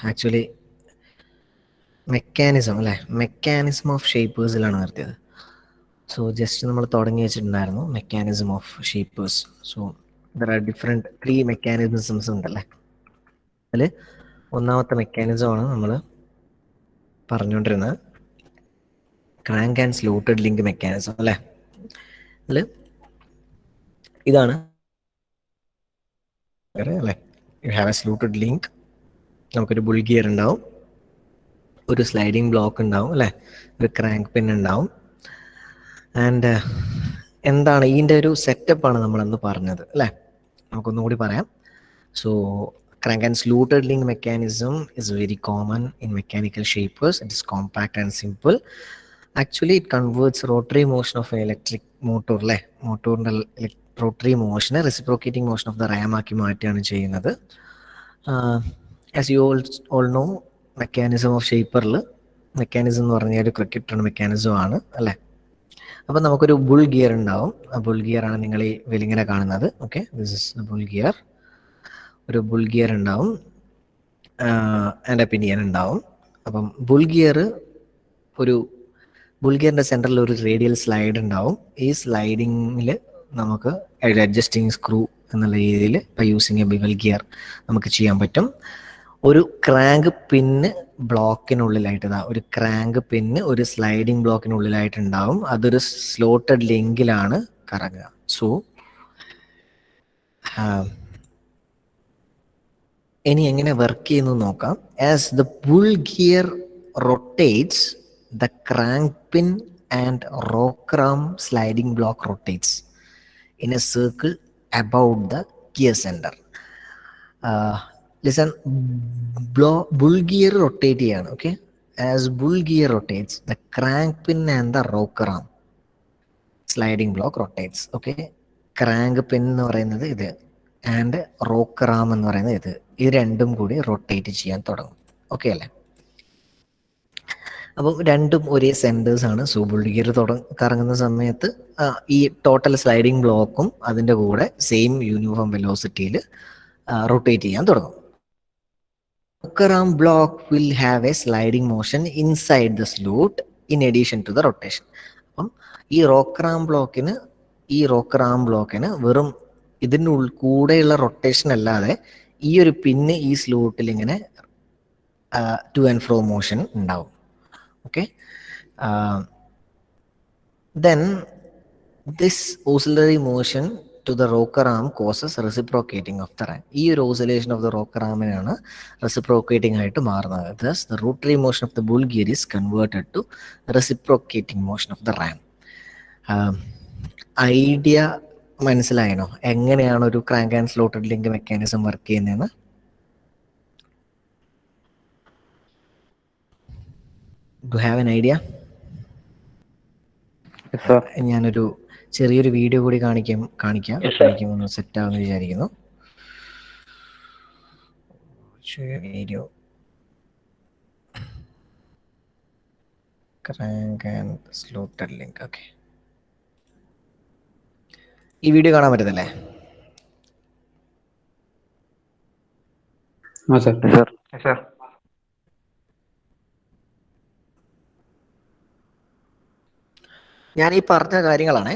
Actually mechanism അല്ലേ, mechanism of ഷേപ്പേഴ്സിലാണ് നിർത്തിയത്. സോ ജസ്റ്റ് നമ്മൾ തുടങ്ങി വെച്ചിട്ടുണ്ടായിരുന്നു mechanism of shapers. So there are different 3 mechanisms ഉണ്ടല്ലേ. അതിൽ ഒന്നാമത്തെ മെക്കാനിസമാണ് നമ്മൾ പറഞ്ഞുകൊണ്ടിരുന്നത് crank and slotted link mechanism അല്ലേ. അതിൽ ഇതാണ് അല്ലേ, you have a slotted link, നമുക്കൊരു ബുൾ ഗിയർ ഉണ്ടാവും, ഒരു സ്ലൈഡിങ് ബ്ലോക്ക് ഉണ്ടാവും അല്ലേ, ഒരു ക്രാങ്ക് പിൻ ഉണ്ടാവും. ആൻഡ് എന്താണ് ഇതിൻ്റെ ഒരു സെറ്റപ്പാണ് നമ്മളന്ന് പറഞ്ഞത് അല്ലേ. നമുക്കൊന്നും കൂടി പറയാം. So crank and slotted link mechanism is very common in mechanical shapers. It is compact and simple. Actually it converts rotary motion of an electric motor അല്ലേ, മോട്ടോറിൻ്റെ റോട്ടറി മോഷനെ reciprocating motion of the ram ആക്കി മാറ്റുകയാണ് ചെയ്യുന്നത്. As you all know, mechanism of ഷേപ്പറിൽ mechanism എന്ന് പറഞ്ഞാൽ ഒരു ക്രിക്കറ്റ് മെക്കാനിസം ആണ് അല്ലേ. അപ്പം നമുക്കൊരു ബുൾ ഗിയർ ഉണ്ടാവും. ആ ബുൾ ഗിയർ ആണ് നിങ്ങൾ ഈ വെലിങ്ങനെ കാണുന്നത്. Okay, this is bull gear. ഒരു ബുൾ ഗിയർ ഉണ്ടാവും ആൻഡ് പിനിയൻ ഉണ്ടാവും. അപ്പം ബുൾ ഗിയറിൻ്റെ സെൻറ്ററിൽ ഒരു റേഡിയൽ സ്ലൈഡ് ഉണ്ടാവും. ഈ സ്ലൈഡിങ്ങിൽ നമുക്ക് ഒരു അഡ്ജസ്റ്റിംഗ് സ്ക്രൂ എന്നുള്ള രീതിയിൽ by using a bevel gear നമുക്ക് ചെയ്യാൻ പറ്റും. ഒരു ക്രാങ്ക് പിന്ന് ബ്ലോക്കിനുള്ളിലായിട്ട് ഒരു ക്രാങ്ക് പിന്ന് ഒരു സ്ലൈഡിങ് ബ്ലോക്കിനുള്ളിലായിട്ട് ഉണ്ടാവും. അതൊരു സ്ലോട്ടഡ് ലിങ്കിലാണ് കറങ്ങുക. സോ ഇനി എങ്ങനെ വർക്ക് ചെയ്യുന്നു നോക്കാം. As the bull gear rotates, the crank pin and rocker arm sliding block rotates in a circle about the gear centre. Listen, bull gear rotate ചെയ്യാണ്. Okay, as bull gear rotates, the crank pin and the rocker arm sliding block rotates. Okay, crank pin എന്ന് പറയുന്നത് ഇത് and rocker Ram എന്ന് പറയുന്നത് ഇത്. ഇത് രണ്ടും കൂടി റൊട്ടേറ്റ് ചെയ്യാൻ തുടങ്ങും. ഓക്കെ അല്ലേ. അപ്പം രണ്ടും ഒരേ സെൻറ്റേഴ്സ് ആണ്. സോ ബുൾ ഗിയർ കറങ്ങുന്ന സമയത്ത് ഈ ടോട്ടൽ സ്ലൈഡിംഗ് ബ്ലോക്കും അതിൻ്റെ കൂടെ സെയിം യൂണിഫോം വെലോസിറ്റിയിൽ റൊട്ടേറ്റ് ചെയ്യാൻ തുടങ്ങും. Rock ram block will have a sliding motion inside the slot in addition to the rotation. അപ്പം ഈ റോക്ക് റാം ബ്ലോക്കിന് വെറും ഇതിൻ്റെ കൂടെയുള്ള റൊട്ടേഷൻ അല്ലാതെ ഈ ഒരു പിന്ന് ഈ സ്ലോട്ടിൽ ഇങ്ങനെ ടു ആൻഡ് ഫ്രോ മോഷൻ ഉണ്ടാവും. Okay, then this oscillatory motion to the rocker arm causes reciprocating of the ram. ഈ ഒരു ഓസിലേഷൻ ഓഫ് ദ റോക്കർ ആമിനാണ് റെസിപ്രോക്കേറ്റിംഗ് ആയിട്ട് മാറുന്നത്. Thus the rotary motion of the bull gear is converted to reciprocating motion of the ram. Idea മനസ്സിലായനോ എങ്ങനെയാണ് ഒരു crank and slotted link mechanism work ചെയ്യുന്നതെന്ന്? Do have an idea? ഞാനൊരു ചെറിയൊരു video കൂടി കാണിക്കുമെന്ന് സെറ്റ് ആവുമെന്ന് വിചാരിക്കുന്നു. Video crank and slotted link. Okay, ഈ വീഡിയോ കാണാൻ പറ്റുന്നല്ലേ? ഞാൻ ഈ പറഞ്ഞ കാര്യങ്ങളാണ്.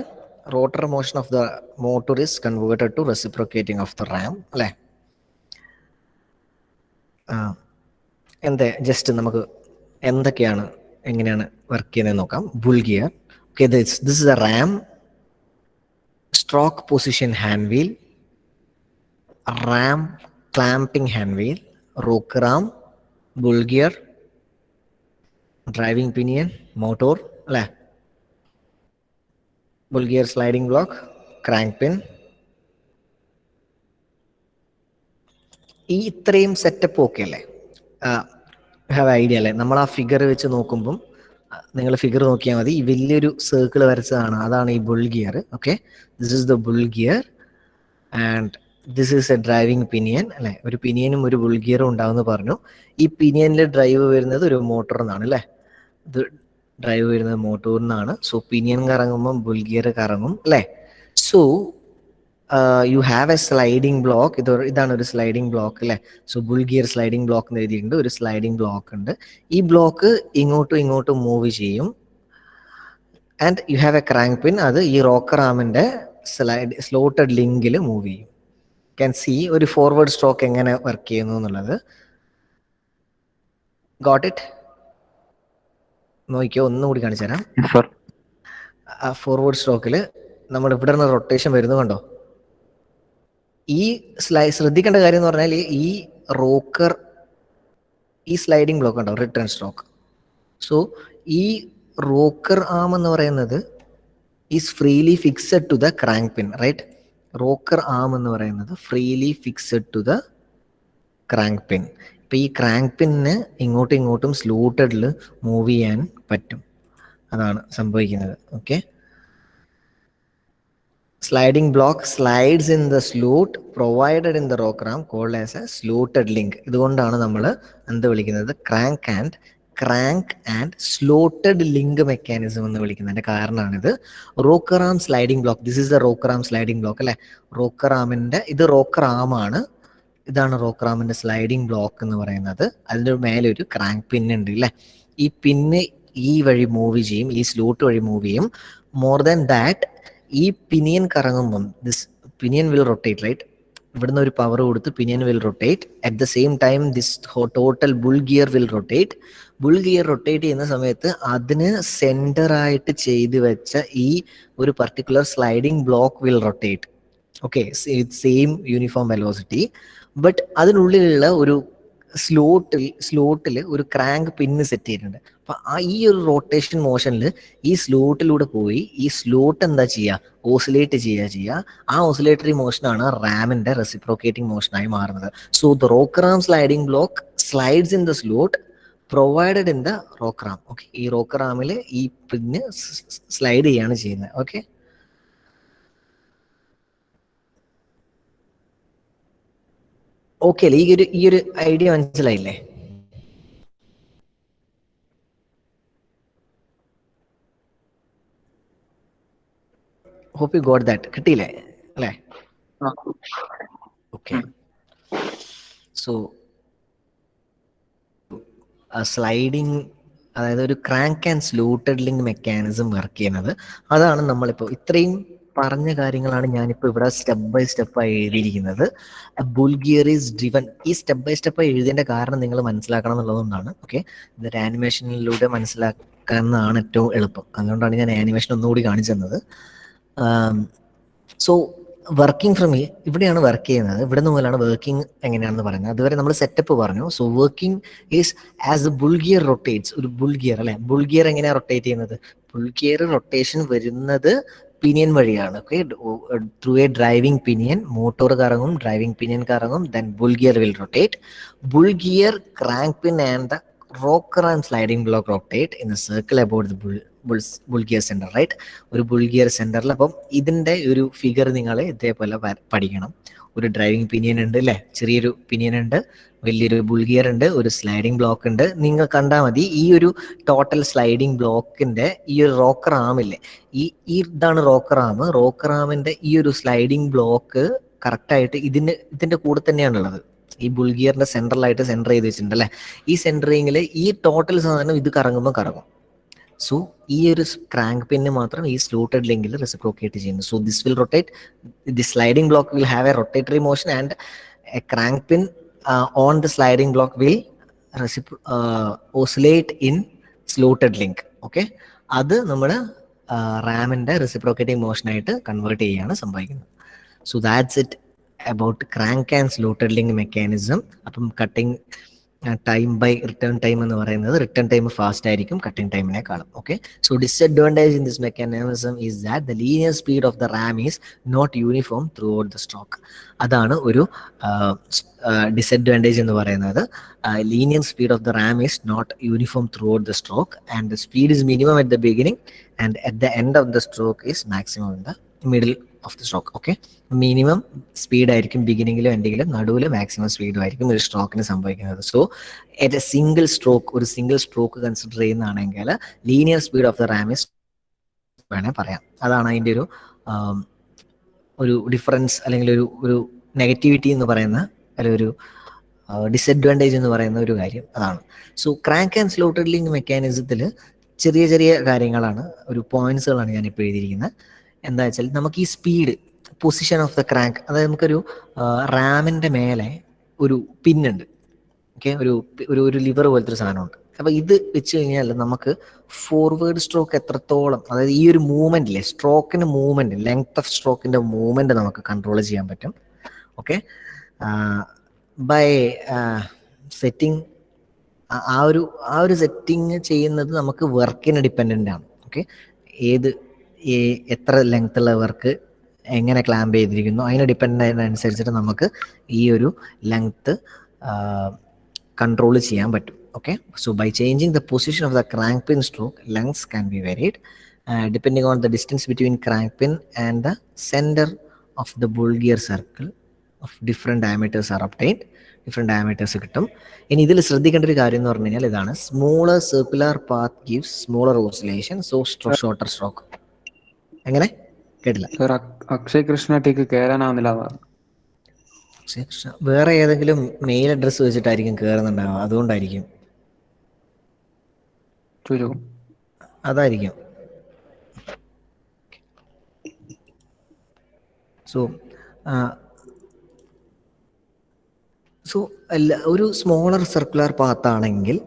Rotor motion of the motor is converted to reciprocating of the ram അല്ലേ. ജസ്റ്റ് നമുക്ക് എന്തൊക്കെയാണ് എങ്ങനെയാണ് വർക്ക് ചെയ്യുന്നത് നോക്കാം. Bull gear. Okay, this is the ram, stroke position hand wheel, ram clamping hand wheel, rocker arm, bull gear, driving pinion, motor അല്ലേ, bull gear sliding block, crank pin. ഈ ഇത്രയും setup okay അല്ലേ? Have idea അല്ലേ? നമ്മൾ ആ figure വെച്ച് നോക്കുമ്പം നിങ്ങൾ ഫിഗർ നോക്കിയാൽ മതി. ഈ വലിയൊരു സർക്കിൾ വരച്ചതാണ്, അതാണ് ഈ bull gear. Okay, this is the bull gear and this is A driving pinion അല്ലേ. ഒരു പിനിയനും ഒരു ബുൾ ഗിയറും ഉണ്ടാവുമെന്ന് പറഞ്ഞു. ഈ പിനിയനിൽ ഡ്രൈവ് വരുന്നത് ഒരു മോട്ടോറിൽ നിന്നാണ് അല്ലേ. ഇത് ഡ്രൈവ് വരുന്നത് മോട്ടോറിൽ നിന്നാണ്. സോ പിനിയൻ കറങ്ങുമ്പം ബുൾ ഗിയർ കറങ്ങും അല്ലേ. So you have a sliding block. ഇതാണ് ഒരു സ്ലൈഡിംഗ് ബ്ലോക്ക് അല്ലേ. So bull gear sliding block എന്ന് എഴുതിയിട്ടുണ്ട്. ഒരു സ്ലൈഡിംഗ് ബ്ലോക്ക് ഉണ്ട്. ഈ ബ്ലോക്ക് ഇങ്ങോട്ടും മൂവ് ചെയ്യും. And you have a crank pin. അത് ഈ റോക്കർ ആമിന്റെ സ്ലോട്ടഡ് ലിങ്കിൽ മൂവ് ചെയ്യും. ക്യാൻ സി ഒരു ഫോർവേഡ് സ്ട്രോക്ക് എങ്ങനെ വർക്ക് ചെയ്യുന്നു എന്നുള്ളത്. Got it? നോക്കിയോ, ഒന്നുകൂടി കാണിച്ചു തരാം. ഫോർവേഡ് സ്ട്രോക്കിൽ നമ്മൾ ഇവിടെ നിന്ന് റൊട്ടേഷൻ വരുന്നു കണ്ടോ. ഈ ശ്രദ്ധിക്കേണ്ട കാര്യം എന്ന് പറഞ്ഞാൽ ഈ റോക്കർ, ഈ സ്ലൈഡിംഗ് ബ്ലോക്ക് ഉണ്ടോ, റിട്ടേൺ സ്ട്രോക്ക്. സോ ഈ റോക്കർ ആം എന്ന് പറയുന്നത് is freely fixed to the crank pin, right? Rocker arm എന്ന് പറയുന്നത് freely fixed to the crank pin. ഇപ്പൊ ഈ ക്രാങ്ക് പിന്നിന് ഇങ്ങോട്ടും സ്ലൂട്ടഡിൽ മൂവ് ചെയ്യാൻ പറ്റും. അതാണ് സംഭവിക്കുന്നത്. Okay, sliding block slides in the slot provided in the rocker arm called as a slotted link. ഇതുകൊണ്ടാണ് നമ്മൾ എന്ത് വിളിക്കുന്നത്, crank and slotted link mechanism എന്ന് വിളിക്കുന്നതിന്റെ കാരണമാണിത്. Rocker arm sliding block, this is the rocker arm sliding block അല്ലെ. Rocker ആമിന്റെ ഇത് റോക്കർ ആമാണ്. ഇതാണ് റോക്കർ ആമിന്റെ സ്ലൈഡിംഗ് ബ്ലോക്ക് എന്ന് പറയുന്നത്. അതിന്റെ മേലെ ഒരു ക്രാങ്ക് പിൻ ഉണ്ട് അല്ലെ. ഈ പിന്ന് ഈ വഴി മൂവ് ചെയ്യും, ഈ സ്ലൂട്ട് വഴി മൂവ് ചെയ്യും. മോർ ദാൻ ദാറ്റ്, ഈ പിനിയൻ കറങ്ങുമ്പം this pinion will rotate, right? ഇവിടുന്ന് ഒരു പവർ കൊടുത്ത് pinion will rotate. At the same time this total bull gear will rotate. Bull gear rotate ചെയ്യുന്ന സമയത്ത് അതിന് സെന്റർ ആയിട്ട് ചെയ്ത് വെച്ച ഈ ഒരു particular sliding block will rotate. Okay, same uniform velocity. But അതിനുള്ളിലുള്ള ഒരു സ്ലോട്ടിൽ ഒരു ക്രാങ്ക് പിന്ന് സെറ്റ് ചെയ്തിട്ടുണ്ട്. അപ്പൊ ഈ ഒരു റൊട്ടേഷൻ മോഷനിൽ ഈ സ്ലോട്ടിലൂടെ പോയി ഈ സ്ലോട്ട് എന്താ ചെയ്യുക, ഓസിലേറ്റ് ചെയ്യുക. ആ ഓസിലേറ്ററി മോഷനാണ് റാമിന്റെ റെസിപ്രോക്കേറ്റിംഗ് മോഷനായി മാറുന്നത്. So the rocker arm sliding block slides in the slot provided in the rocker arm. Okay, ഈ റോക്കർ ആമിൽ ഈ പിന്ന് സ്ലൈഡ് ചെയ്യാണ് ചെയ്യുന്നത്. ഓക്കെ, ഓക്കെ അല്ലേ? ഈ ഒരു ഐഡിയ മനസ്സിലായില്ലേ? Hope you got that. കിട്ടിയില്ലേ അല്ലേ? ഓക്കെ, സോ സ്ലൈഡിങ്, അതായത് ഒരു crank and slotted link mechanism work ചെയ്യുന്നത്. അതാണ് നമ്മളിപ്പോൾ ഇത്രയും പറഞ്ഞ കാര്യങ്ങളാണ് ഞാനിപ്പോൾ ഇവിടെ സ്റ്റെപ്പ് ബൈ സ്റ്റെപ്പായി എഴുതിയിരിക്കുന്നത്. Bull gear is driven. ഈ സ്റ്റെപ്പ് ബൈ സ്റ്റെപ്പായി എഴുതേണ്ട കാരണം നിങ്ങൾ മനസ്സിലാക്കണം എന്നുള്ളതുകൊണ്ടാണ്. ഓക്കെ, ഇതൊരു ആനിമേഷനിലൂടെ മനസ്സിലാക്കാവുന്നതാണ് ഏറ്റവും എളുപ്പം. അതുകൊണ്ടാണ് ഞാൻ ആനിമേഷൻ ഒന്നുകൂടി കാണിച്ചു തന്നത്. സോ വർക്കിംഗ് ഫ്രം ഇവിടെയാണ് വർക്ക് ചെയ്യുന്നത്. ഇവിടെ മുതലാണ് വർക്കിംഗ് എങ്ങനെയാണെന്ന് പറയുന്നത്. അതുവരെ നമ്മൾ സെറ്റപ്പ് പറഞ്ഞു. So working is as a bull gear rotates. ഒരു ബുൾ ഗിയർ അല്ലെ, ബുൾ ഗിയർ എങ്ങനെയാണ് റൊട്ടേറ്റ് ചെയ്യുന്നത്? ബുൾ ഗിയർ റൊട്ടേഷൻ വരുന്നത് പിനിയൻ വഴിയാണ്. Okay, through a driving pinion, motor കറങ്ങും, ഡ്രൈവിംഗ് പിനിയൻ കറങ്ങും, then bull gear will rotate. Bull gear, crank pin and the rocker and sliding block rotate in a circle about the bull gear centre, right? ഒരു bull gear സെന്ററിൽ. അപ്പം ഇതിന്റെ ഒരു figure നിങ്ങൾ ഇതേപോലെ പഠിക്കണം. ഒരു ഡ്രൈവിംഗ് പിനിയൻ ഉണ്ട് അല്ലെ, ചെറിയൊരു പിനിയൻ ഉണ്ട്, വലിയൊരു ബുൾ ഗിയർ ഉണ്ട്, ഒരു സ്ലൈഡിംഗ് ബ്ലോക്ക് ഉണ്ട്. നിങ്ങൾ കണ്ടാൽ മതി ഈ ഒരു ടോട്ടൽ സ്ലൈഡിംഗ് ബ്ലോക്കിന്റെ ഈ ഒരു റോക്കർ ആമില്ലേ, ഇതാണ് റോക്കർ ആം. റോക്കർ ആമിന്റെ ഈ ഒരു സ്ലൈഡിംഗ് ബ്ലോക്ക് കറക്റ്റായിട്ട് ഇതിന്റെ കൂടെ തന്നെയാണുള്ളത്. ഈ ബുൾ ഗിയറിന്റെ സെൻട്രലായിട്ട് സെന്റർ ചെയ്ത് വെച്ചിട്ടുണ്ട് അല്ലെ. ഈ സെന്ററിങ്ങിൽ ഈ ടോട്ടൽ സാധനം ഇത് കറങ്ങുമ്പോൾ കറങ്ങും. സോ ഈ ഒരു ക്രാങ്ക് പിന്ന് മാത്രം ഈ സ്ലൂട്ടഡ് ലിങ്കിൽ റെസിപ്രോക്കേറ്റ് ചെയ്യുന്നു. So this will rotate, the sliding block will have a rotatory motion and a crank pin on the sliding block will oscillate in slotted link. Okay, അത് നമ്മൾ റാമിന്റെ റെസിപ്രോക്കേറ്റിംഗ് മോഷനായിട്ട് കൺവേർട്ട് ചെയ്യുകയാണ് സംഭവിക്കുന്നത്. So that's it about crank and slotted link mechanism. അപ്പം cutting time by return time എന്ന് പറയുന്നത്, റിട്ടേൺ ടൈം ഫാസ്റ്റ് ആയിരിക്കും കട്ടിങ് ടൈമിനേക്കാളും. Okay, so disadvantage in this mechanism is that the linear speed of the ram is not uniform throughout the stroke. അതാണ് ഒരു disadvantage എന്ന് പറയുന്നത്. Linear speed of the ram is not uniform throughout the stroke and the speed is minimum at the beginning and at the end of the stroke is maximum in the middle of the stroke. Okay, minimum speed ആയിരിക്കും ബിഗിനിങ്ങിലും എൻഡിങ്ങിലും, നടുവിൽ maximum സ്പീഡും ആയിരിക്കും ഒരു സ്ട്രോക്കിന് സംഭവിക്കുന്നത്. So a single stroke, ഒരു single stroke consider ചെയ്യുന്നതാണെങ്കിൽ linear speed of the ram is വേണേൽ പറയാം. അതാണ് അതിൻ്റെ ഒരു ഒരു ഡിഫറൻസ് അല്ലെങ്കിൽ ഒരു നെഗറ്റിവിറ്റി എന്ന് പറയുന്ന അല്ലെങ്കിൽ ഒരു ഡിസഡ്വാൻറ്റേജ് എന്ന് പറയുന്ന ഒരു കാര്യം അതാണ്. So crank and slotted link മെക്കാനിസത്തിൽ ചെറിയ ചെറിയ കാര്യങ്ങളാണ്, ഒരു പോയിന്റ്സുകളാണ് ഞാനിപ്പോൾ എഴുതിയിരിക്കുന്നത്. എന്താ വെച്ചാൽ നമുക്ക് ഈ speed, position of the crank, അതായത് നമുക്കൊരു റാമിൻ്റെ മേലെ ഒരു പിന്നുണ്ട്, ഓക്കെ, ഒരു ലിവർ പോലത്തെ ഒരു സാധനമുണ്ട്. അപ്പോൾ ഇത് വെച്ച് കഴിഞ്ഞാൽ നമുക്ക് ഫോർവേഡ് സ്ട്രോക്ക് എത്രത്തോളം, അതായത് ഈ ഒരു മൂവ്മെൻറ്റിലെ സ്ട്രോക്കിൻ്റെ മൂവ്മെൻറ്റ്, ലെങ്ത് ഓഫ് സ്ട്രോക്കിൻ്റെ മൂവ്മെൻറ്റ് നമുക്ക് കൺട്രോൾ ചെയ്യാൻ പറ്റും. ഓക്കെ, ബൈ സെറ്റിംഗ്, ആ ഒരു സെറ്റിംഗ് ചെയ്യുന്നത് നമുക്ക് വർക്കിന് ഡിപ്പെൻഡൻ്റ് ആണ്. ഓക്കെ, എത്ര ലെങ്ത് ഉള്ള വർക്ക് എങ്ങനെ ക്ലാമ്പ് ചെയ്തിരിക്കുന്നു അതിനെ ഡിപ്പെൻഡ് ചെയ്യുന്നതനുസരിച്ചിട്ട് നമുക്ക് ഈ ഒരു ലെങ്ത്ത് കൺട്രോൾ ചെയ്യാൻ പറ്റും. Okay, so by changing the position of the crank pin stroke, lengths can be varied depending on the distance between crank pin and the centre of the bull gear circle of different diameters are obtained. Different diameters കിട്ടും. ഇനി ഇതിൽ ശ്രദ്ധിക്കേണ്ട ഒരു കാര്യം എന്ന് പറഞ്ഞു കഴിഞ്ഞാൽ ഇതാണ്: smaller circular path gives smaller oscillation, so shorter stroke. എങ്ങനെ കേട്ടില്ല? അക്ഷയ് കൃഷ്ണ ടീക്ക് കയറാനാവുന്നില്ല. വേറെ ഏതെങ്കിലും മെയിൽ അഡ്രസ്സ് വെച്ചിട്ടായിരിക്കും കയറുന്നുണ്ടാവുക, അതുകൊണ്ടായിരിക്കും, അതായിരിക്കും. സോ ഒരു സ്മോളർ സർക്കുലർ പാത്താണെങ്കിൽ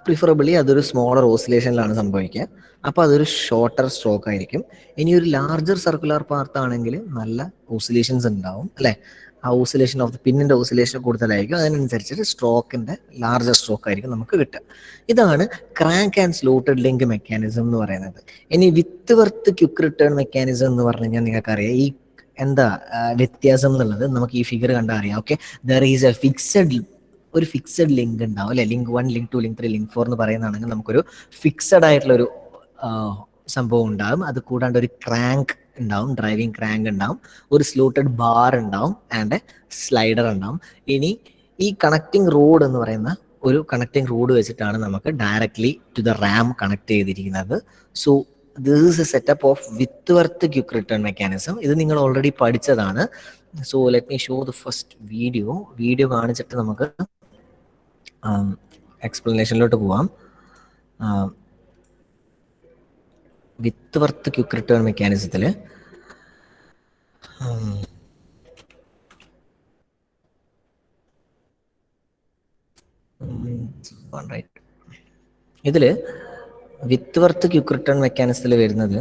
പ്രിഫറബിളി അതൊരു സ്മോളർ ഓസിലേഷനിലാണ് സംഭവിക്കുക, അപ്പോൾ അതൊരു ഷോർട്ടർ സ്ട്രോക്ക് ആയിരിക്കും. ഇനി ഒരു ലാർജർ സർക്കുലർ പാത്ത് ആണെങ്കിൽ നല്ല ഓസിലേഷൻസ് ഉണ്ടാവും, അല്ലേ? ആ ഓസിലേഷൻ ഓഫ് ദ പിന്നിൻ്റെ ഓസിലേഷൻ കൂടുതലായിരിക്കും, അതിനനുസരിച്ചിട്ട് സ്ട്രോക്കിൻ്റെ ലാർജർ സ്ട്രോക്ക് ആയിരിക്കും നമുക്ക് കിട്ടുക. ഇതാണ് crank and slotted link mechanism എന്ന് പറയുന്നത്. ഇനി വിത്ത് വർത്ത് ക്വിക്ക് റിട്ടേൺ മെക്കാനിസം എന്ന് പറഞ്ഞു കഴിഞ്ഞാൽ നിങ്ങൾക്കറിയാം ഈ എന്താ വ്യത്യാസം എന്നുള്ളത് നമുക്ക് ഈ ഫിഗർ കണ്ടാൽ അറിയാം. ഓക്കെ, ദർ ഈസ് എ ഒരു ഫിക്സഡ് ലിങ്ക് ഉണ്ടാവും, അല്ലെ? ലിങ്ക് 1, ലിങ്ക് 2, ലിങ്ക് 3, ലിങ്ക് 4 എന്ന് പറയുന്നതാണെങ്കിൽ നമുക്കൊരു ഫിക്സഡ് ആയിട്ടുള്ളൊരു സംഭവം ഉണ്ടാകും. അത് കൂടാണ്ട് ഒരു ക്രാങ്ക് ഉണ്ടാവും, ഡ്രൈവിംഗ് ക്രാങ്ക് ഉണ്ടാവും, ഒരു സ്ലോട്ടഡ് ബാർ ഉണ്ടാവും ആൻഡ് സ്ലൈഡർ ഉണ്ടാവും. ഇനി ഈ കണക്റ്റിംഗ് റോഡ് എന്ന് പറയുന്ന ഒരു കണക്റ്റിംഗ് റോഡ് വെച്ചിട്ടാണ് നമുക്ക് directly to the ram connect ചെയ്തിരിക്കുന്നത്. So this is a setup of Whitworth quick return mechanism. ഇത് നിങ്ങൾ ഓൾറെഡി പഠിച്ചതാണ്. So let me show the first video കാണിച്ചിട്ട് നമുക്ക് എക്സ്പ്ലനേഷനിലോട്ട് പോവാം. വിത്ത് വർത്ത് ക്വിക്ക് റിട്ടേൺ മെക്കാനിസത്തിൽ ഇതിൽ വിത്ത് വർത്ത് ക്വിക്ക് റിട്ടേൺ മെക്കാനിസത്തിൽ വരുന്നത്,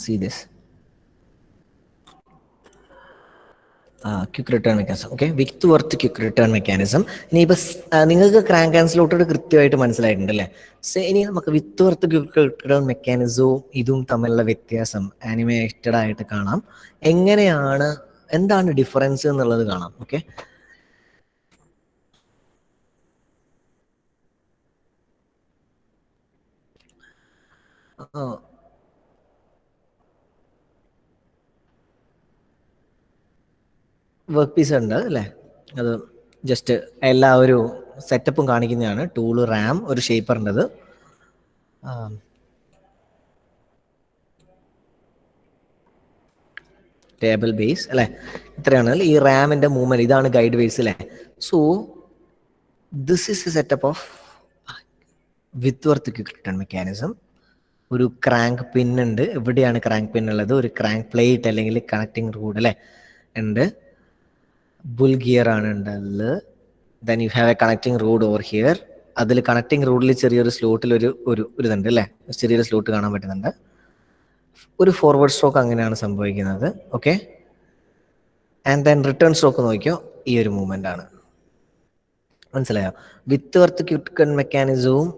see this quick return mechanism. Okay, Whitworth quick return mechanism. ഇനി ഇപ്പം നിങ്ങൾക്ക് ക്രാങ്ക് ആൻഡ് സ്ലോട്ടഡ് കൃത്യമായിട്ട് മനസ്സിലായിട്ടുണ്ട്, അല്ലേ? ഇനി നമുക്ക് വിത്ത് വർത്ത് ക്വിക്ക് റിട്ടേൺ മെക്കാനിസവും ഇതും തമ്മിലുള്ള വ്യത്യാസം ആനിമേറ്റഡ് ആയിട്ട് കാണാം. എന്താണ് ഡിഫറൻസ് എന്നുള്ളത് കാണാം. ഓക്കെ, വർക്ക് പീസ് ഉണ്ട്, അല്ലേ? അത് ജസ്റ്റ് എല്ലാ ഒരു സെറ്റപ്പും കാണിക്കുന്നതാണ്. ടൂള്, റാം, ഒരു ഷേപ്പറിൻ്റെത്, ടേബിൾ ബേസ്, അല്ലേ? ഇത്രയാണ് ഈ റാമിൻ്റെ മൂവ്മെൻറ്റ്. ഇതാണ് ഗൈഡ് ബേസ്, അല്ലേ? So this is a setup of Whitworth quick return mechanism. ഒരു ക്രാങ്ക് പിൻ ഉണ്ട്, എവിടെയാണ് ക്രാങ്ക് പിൻ ഉള്ളത്? ഒരു ക്രാങ്ക് പ്ലേറ്റ് അല്ലെങ്കിൽ കണക്റ്റിംഗ് റോഡ്, അല്ലേ, ഉണ്ട്. ബുൾ ഗിയർ ആണ് ഉണ്ടത്. Then you have a connecting rod over here. അതിൽ കണക്റ്റിംഗ് റോഡിൽ ചെറിയൊരു സ്ലോട്ടിൽ ഒരു ഇതുണ്ട്, അല്ലേ? ചെറിയൊരു സ്ലോട്ട് കാണാൻ പറ്റുന്നുണ്ട്. ഒരു ഫോർവേഡ് സ്ട്രോക്ക് അങ്ങനെയാണ് സംഭവിക്കുന്നത്. Okay, and then return stroke നോക്കിയോ, ഈ ഒരു മൂവ്മെന്റ് ആണ്. മനസ്സിലായോ? വിത്ത് വർത്ത് ക്വിക്ക് മെക്കാനിസവും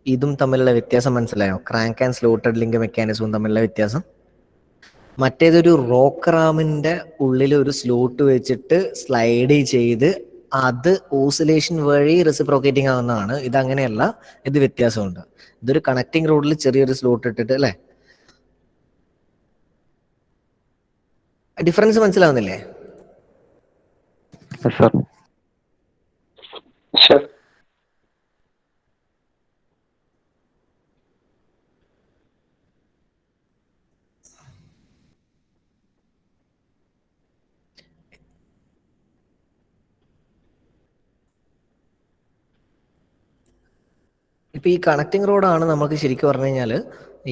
ഇതും തമ്മിലുള്ള വ്യത്യാസം മനസ്സിലായോ? ക്രാങ്ക് ആൻഡ് സ്ലോട്ടഡ് ലിങ്ക് മെക്കാനിസവും തമ്മിലുള്ള വ്യത്യാസം. മറ്റേതൊരു റോക്ക് റാമിന്റെ ഉള്ളിൽ ഒരു സ്ലോട്ട് വെച്ചിട്ട് സ്ലൈഡ് ചെയ്ത് അത് ഓസിലേഷൻ വഴി റെസിപ്രോക്കേറ്റിംഗ് ആവുന്നതാണ്. ഇതങ്ങനെയല്ല, ഇത് വ്യത്യാസമുണ്ട്. ഇതൊരു കണക്റ്റിംഗ് റോഡിൽ ചെറിയൊരു സ്ലോട്ട് ഇട്ടിട്ട്, അല്ലേ? ഡിഫറൻസ് മനസ്സിലാവുന്നില്ലേ? ഇപ്പോൾ ഈ കണക്റ്റിംഗ് റോഡാണ് നമുക്ക് ശരിക്കും പറഞ്ഞു കഴിഞ്ഞാൽ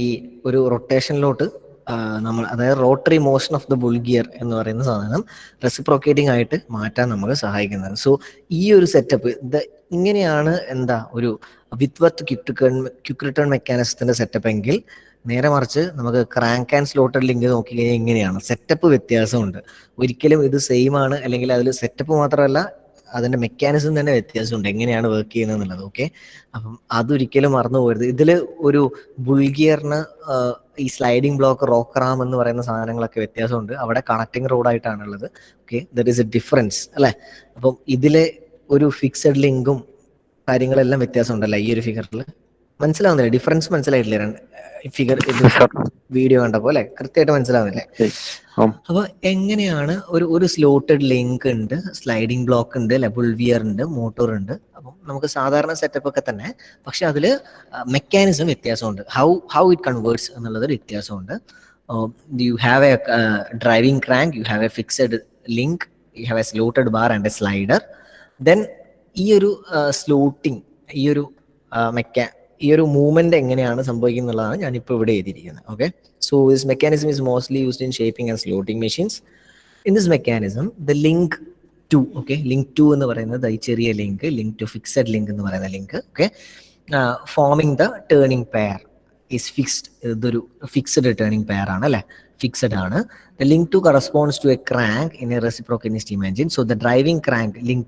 ഈ ഒരു റൊട്ടേഷനിലോട്ട് നമ്മൾ, അതായത് rotary motion of the bull gear എന്ന് പറയുന്ന സാധനം റെസിപ്രോക്കേറ്റിംഗ് ആയിട്ട് മാറ്റാൻ നമുക്ക് സഹായിക്കുന്നത്. സോ ഈ ഒരു സെറ്റപ്പ് ഇങ്ങനെയാണ് എന്താ ഒരു വിത്വർത്ത് ക്വിക്ക് റിട്ടേൺ മെക്കാനിസത്തിന്റെ സെറ്റപ്പ് എങ്കിൽ, നേരെ മറിച്ച് നമുക്ക് ക്രാങ്ക് ആൻഡ് സ്ലോട്ടഡ് ലിങ്ക് നോക്കിക്കഴിഞ്ഞാൽ ഇങ്ങനെയാണ്. സെറ്റപ്പ് വ്യത്യാസമുണ്ട്. ഒരിക്കലും ഇത് സെയിം ആണ്, അല്ലെങ്കിൽ അതിൽ സെറ്റപ്പ് മാത്രമല്ല അതിന്റെ മെക്കാനിസം തന്നെ വ്യത്യാസമുണ്ട്, എങ്ങനെയാണ് വർക്ക് ചെയ്യുന്നത് എന്നുള്ളത്. ഓക്കെ, അപ്പം അതൊരിക്കലും മറന്നു പോകരുത്. ഇതിൽ ഒരു ബുൾ ഗിയറിന് ഈ സ്ലൈഡിംഗ് ബ്ലോക്ക്, റോക്ക് റാം എന്ന് പറയുന്ന സാധനങ്ങളൊക്കെ വ്യത്യാസമുണ്ട്. അവിടെ കണക്റ്റിംഗ് റോഡായിട്ടാണുള്ളത്. Okay, there is a difference അല്ലേ. അപ്പം ഇതിലെ ഒരു ഫിക്സഡ് ലിങ്കും കാര്യങ്ങളെല്ലാം വ്യത്യാസമുണ്ടല്ലേ ഈ ഒരു ഫിഗറിൽ. മനസ്സിലാവുന്നില്ലേ? ഡിഫറൻസ് മനസ്സിലായിട്ടില്ലേ ഫിഗർ വീഡിയോ കണ്ടപ്പോ അല്ലെ? കൃത്യമായിട്ട് മനസ്സിലാവുന്നില്ലേ? അപ്പൊ എങ്ങനെയാണ് ഒരു സ്ലോട്ടഡ് ലിങ്ക് ഉണ്ട്, സ്ലൈഡിംഗ് ബ്ലോക്ക് ഉണ്ട്, ബുൾ ഗിയർ ഉണ്ട്, മോട്ടോർ ഉണ്ട്. അപ്പം നമുക്ക് സാധാരണ സെറ്റപ്പ് ഒക്കെ തന്നെ, പക്ഷെ അതില് മെക്കാനിസം വ്യത്യാസമുണ്ട്. ഹൗ ഇറ്റ് കൺവേർട്സ് എന്നുള്ളത് വ്യത്യാസമുണ്ട്. U have A driving crank, U have A fixed link, U have A slotted bar and A slider. Then ഈ ഒരു സ്ലോട്ടിങ്, ഈ ഒരു മൂവ്മെന്റ് എങ്ങനെയാണ് സംഭവിക്കുന്നുള്ളതാണ് ഞാനിപ്പോൾ ഇവിടെ എഴുതിയിരിക്കുന്നത്. Okay, so this mechanism is mostly used in shaping and slotting machines. In this mechanism the link two, okay, link two എന്ന് പറയുന്നത് ഈ ചെറിയ ലിങ്ക് ടു ഫിക്സഡ് ലിങ്ക് എന്ന് പറയുന്ന link, okay, forming the turning pair is fixed. ഇതൊരു fixed turning pair ആണ് അല്ലെ, fixed ആണ്. The link two corresponds to a crank in a reciprocating steam engine. So the driving crank link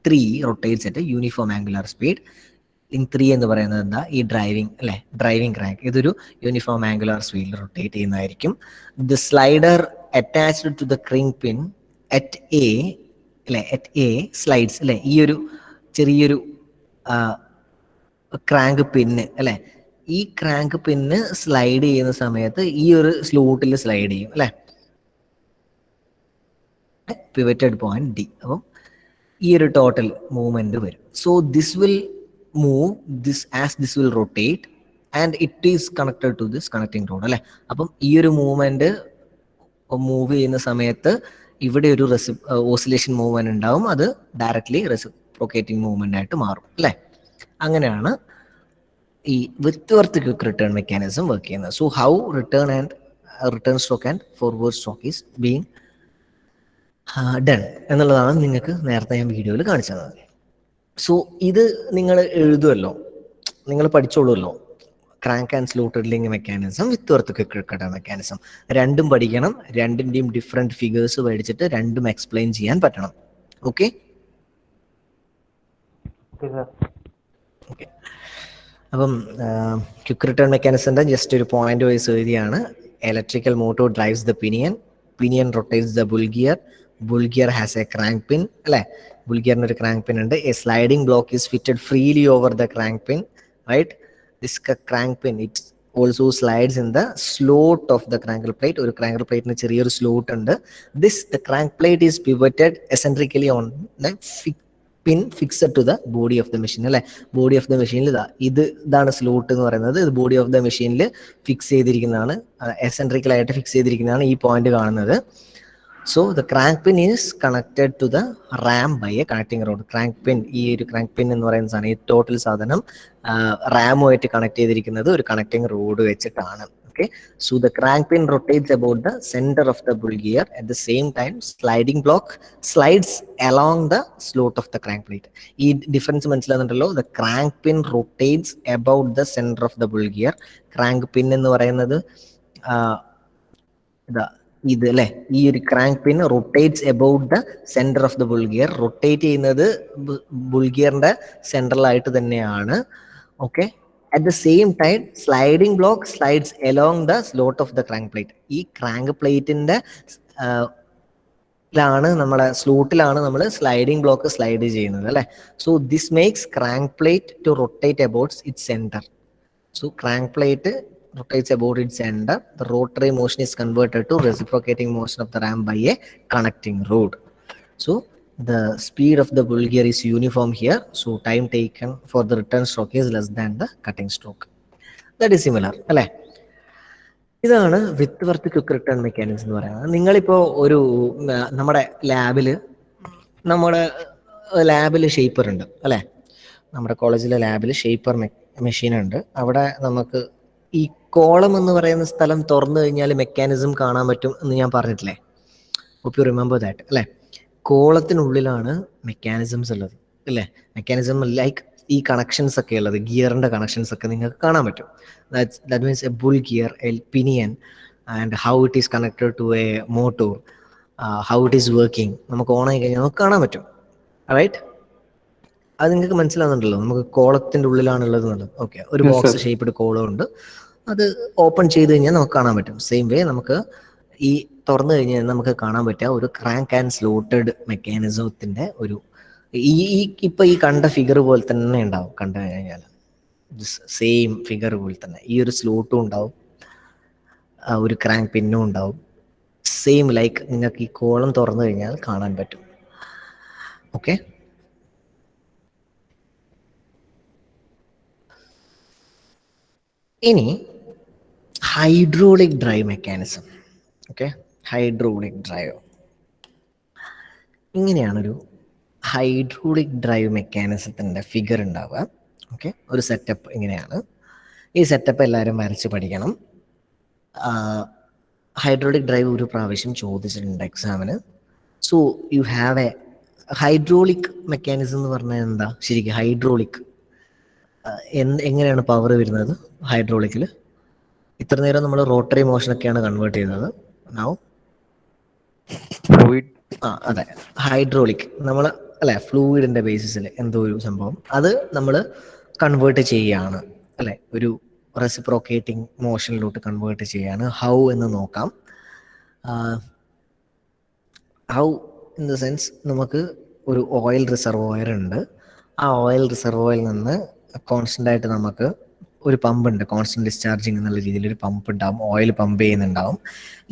3 rotates at uniform angular speed. Link 3 എന്ന് പറയുന്നത് എന്താ? ഈ driving crank ഇതൊരു uniform angular സ്പീഡിൽ rotate ചെയ്യുന്നതായിരിക്കും. The slider attached to the crank pin at a slides അല്ലെ. ഈ ഒരു ചെറിയൊരു ക്രാങ്ക് പിന്ന് അല്ലെ, ഈ ക്രാങ്ക് പിന്ന് സ്ലൈഡ് ചെയ്യുന്ന സമയത്ത് ഈ ഒരു സ്ലോട്ടിൽ സ്ലൈഡ് ചെയ്യും അല്ലെ, പിവറ്റഡ് പോയിന്റ് ഡി. അപ്പം ഈ ഒരു ടോട്ടൽ മൂവ്മെന്റ് വരും. So this will move this as this will rotate and it is connected to this connecting rod അല്ലെ. അപ്പം ഈ ഒരു മൂവ്മെന്റ് മൂവ് ചെയ്യുന്ന സമയത്ത് ഇവിടെ ഒരു ഓസിലേഷൻ മൂവ്മെന്റ് ഉണ്ടാവും, അത് ഡയറക്ട്ലി റെസിപ്രോക്കേറ്റിംഗ് മൂവ്മെന്റ് ആയിട്ട് മാറും അല്ലെ. അങ്ങനെയാണ് ഈ വിത്വർത്ത് ക്വിക്ക് റിട്ടേൺ മെക്കാനിസം വർക്ക് ചെയ്യുന്നത്. So how return stroke and forward stroke is being done എന്നുള്ളതാണ് നിങ്ങൾക്ക് നേരത്തെ ഞാൻ വീഡിയോയിൽ കാണിച്ചു തന്നത്. സോ ഇത് നിങ്ങൾ എഴുതുമല്ലോ, നിങ്ങൾ പഠിച്ചോളൂല്ലോ. Crank and slotted link mechanism, Whitworth quick return mechanism രണ്ടും പഠിക്കണം. രണ്ടിന്റെയും ഡിഫറെന്റ് ഫിഗേഴ്സ് മേടിച്ചിട്ട് രണ്ടും എക്സ്പ്ലെയിൻ ചെയ്യാൻ പറ്റണം. ഓക്കെ, അപ്പം ക്വിക്ക് റിട്ടേൺ മെക്കാനിസത്തിന്റെ ജസ്റ്റ് ഒരു പോയിന്റ് വൈസ് എഴുതിയാണ്. Electrical motor drives the pinion rotates the bull gear has a crank pin അല്ലെ. ബുൾ ഗിയറിന് ഒരു ക്രാങ്ക് പിൻ ഉണ്ട്. A sliding block is fitted freely over the crank pin, right. This crank pin it also slides in the slot of the cranker plate. ഒരു cranker പ്ലേറ്റിന് ചെറിയൊരു slot ഉണ്ട്. The crank plate is pivoted eccentrically on the pin fixed to the body of the machine അല്ലെ. Body of the മെഷീനിൽ ഇതാണ് slot എന്ന് പറയുന്നത്. ഇത് ബോഡി ഓഫ് ദ മെഷീനിൽ ഫിക്സ് ചെയ്തിരിക്കുന്നതാണ്, എസെൻട്രിക്കലായിട്ട് ഫിക്സ് ചെയ്തിരിക്കുന്നതാണ് ഈ പോയിന്റ് കാണുന്നത്. So the crank pin is connected to the ram by a connecting rod. Crank pin, ഈ ഒരു crank pin എന്ന് പറയുന്ന സാധനം, ഈ ടോട്ടൽ സാധനം റാമുമായിട്ട് കണക്ട് ചെയ്തിരിക്കുന്നത് ഒരു കണക്ടിങ് റോഡ് വെച്ചിട്ടാണ്. Okay, so the crank pin rotates about the center of the bull gear. At the same time, sliding block slides along the slot of the crank plate. ഈ difference മനസ്സിലാകുന്നുണ്ടല്ലോ. The crank pin rotates about the center of the bull gear. Crank pin എന്ന് പറയുന്നത് ഇത് അല്ലെ, ഈ ഒരു crank pin rotates about the centre of the bull gear. Rotate ചെയ്യുന്നത് bull ഗിയറിന്റെ സെൻട്രലായിട്ട് തന്നെയാണ്. Okay, at the same time sliding block slides along the slot of the crank plate. ഈ ക്രാങ്ക് പ്ലേറ്റിന്റെ സ്ലോട്ടിലാണ് നമ്മൾ സ്ലൈഡിംഗ് ബ്ലോക്ക് സ്ലൈഡ് ചെയ്യുന്നത് അല്ലെ. So this makes crank plate to rotate about its centre. So crank plate rotates about its center. The rotary motion is converted to reciprocating motion of the ram by a connecting rod. So the speed of the bull gear is uniform here. So time taken for the return stroke is less than the cutting stroke. That is similar അല്ലെ. ഇതാണ് വിത്വർത്ത് quick return mechanism എന്ന് പറയുന്നത്. നിങ്ങളിപ്പോൾ നമ്മുടെ ലാബില് shaper ഉണ്ട് അല്ലെ. നമ്മുടെ കോളേജിലെ ലാബിൽ മെഷീൻ ഉണ്ട്. അവിടെ നമുക്ക് ഈ കോളം എന്ന് പറയുന്ന സ്ഥലം തുറന്നു കഴിഞ്ഞാൽ മെക്കാനിസം കാണാൻ പറ്റും എന്ന് ഞാൻ പറഞ്ഞിട്ടില്ലേ? ഹോപ്പ് യു റിമെമ്പർ ദാറ്റ് അല്ലേ? കോളത്തിനുള്ളിലാണ് മെക്കാനിസംസ് ഉള്ളത് അല്ലേ? മെക്കാനിസം ലൈക്ക് ഈ കണക്ഷൻസ് ഒക്കെ ഉള്ളത്, ഗിയറിന്റെ കണക്ഷൻസ് ഒക്കെ നിങ്ങൾക്ക് കാണാൻ പറ്റും. That means a bull gear, a pinion, and how it is connected to a motor, how it is working നമുക്ക് ഓൺ ആയി കഴിഞ്ഞാൽ നമുക്ക് കാണാൻ പറ്റും. റൈറ്റ്? അത് നിങ്ങൾക്ക് മനസ്സിലാവുന്നുണ്ടല്ലോ, നമുക്ക് കോളത്തിന്റെ ഉള്ളിലാണുള്ളത് എന്നുള്ളത്. ഓക്കെ, ഒരു Yes, box sir. Shaped column ഉണ്ട്, അത് ഓപ്പൺ ചെയ്ത് കഴിഞ്ഞാൽ നമുക്ക് കാണാൻ പറ്റും. സെയിം വേ നമുക്ക് ഈ തുറന്നു കഴിഞ്ഞാൽ നമുക്ക് കാണാൻ പറ്റുക ഒരു ക്രാങ്ക് ആൻഡ് സ്ലോട്ടഡ് മെക്കാനിസത്തിന്റെ ഒരു ഈ ഇപ്പൊ ഈ കണ്ട ഫിഗർ പോലെ തന്നെ ഉണ്ടാവും. കണ്ടു കഴിഞ്ഞാൽ സെയിം ഫിഗർ പോലെ തന്നെ ഈ ഒരു സ്ലോട്ടും ഉണ്ടാവും, ഒരു ക്രാങ്ക് പിന്നും ഉണ്ടാവും. സെയിം ലൈക്ക് നിങ്ങൾക്ക് ഈ കോളം തുറന്നു കഴിഞ്ഞാൽ കാണാൻ പറ്റും. ഓക്കെ, ഇനി hydraulic drive mechanism. Okay, hydraulic drive ഇങ്ങനെയാണൊരു ഹൈഡ്രോളിക് ഡ്രൈവ് മെക്കാനിസത്തിൻ്റെ ഫിഗർ ഉണ്ടാവുക. ഓക്കെ, ഒരു സെറ്റപ്പ് ഇങ്ങനെയാണ്. ഈ സെറ്റപ്പ് എല്ലാവരും വരച്ച് പഠിക്കണം. ഹൈഡ്രോളിക് ഡ്രൈവ് ഒരു പ്രാവശ്യം ചോദിച്ചിട്ടുണ്ട് എക്സാമിന്. So you have A hydraulic mechanism എന്ന് പറഞ്ഞാൽ എന്താ ശരിക്കും? ഹൈഡ്രോളിക് എങ്ങനെയാണ് പവർ വരുന്നത് ഹൈഡ്രോളിക്കിൽ? ഇത്ര നേരം നമ്മൾ റോട്ടറി മോഷനൊക്കെയാണ് കൺവേർട്ട് ചെയ്തത്. Now Fluid. അതെ, ഹൈഡ്രോളിക് നമ്മൾ അല്ലെ ഫ്ലൂയിഡിന്റെ ബേസിസിൽ എന്തോ ഒരു സംഭവം അത് നമ്മൾ കൺവേർട്ട് ചെയ്യുകയാണ് അല്ലെ, ഒരു റെസിപ്രോക്കേറ്റിംഗ് മോഷനിലോട്ട് കൺവേർട്ട് ചെയ്യാണ്. ഹൗ എന്ന് നോക്കാം. ഹൗ ഇൻ ദ സെൻസ്, നമുക്ക് ഒരു ഓയിൽ റിസർവോയർ ഉണ്ട്. ആ ഓയിൽ റിസർവോയിൽ നിന്ന് കോൺസ്റ്റന്റ് ആയിട്ട് നമുക്ക് ഒരു പമ്പ് ഉണ്ട്, കോൺസ്റ്റന്റ് ഡിസ്ചാർജിങ് എന്നുള്ള രീതിയിൽ ഒരു പമ്പ് ഉണ്ടാവും, ഓയിൽ പമ്പ് ചെയ്യുന്നുണ്ടാവും.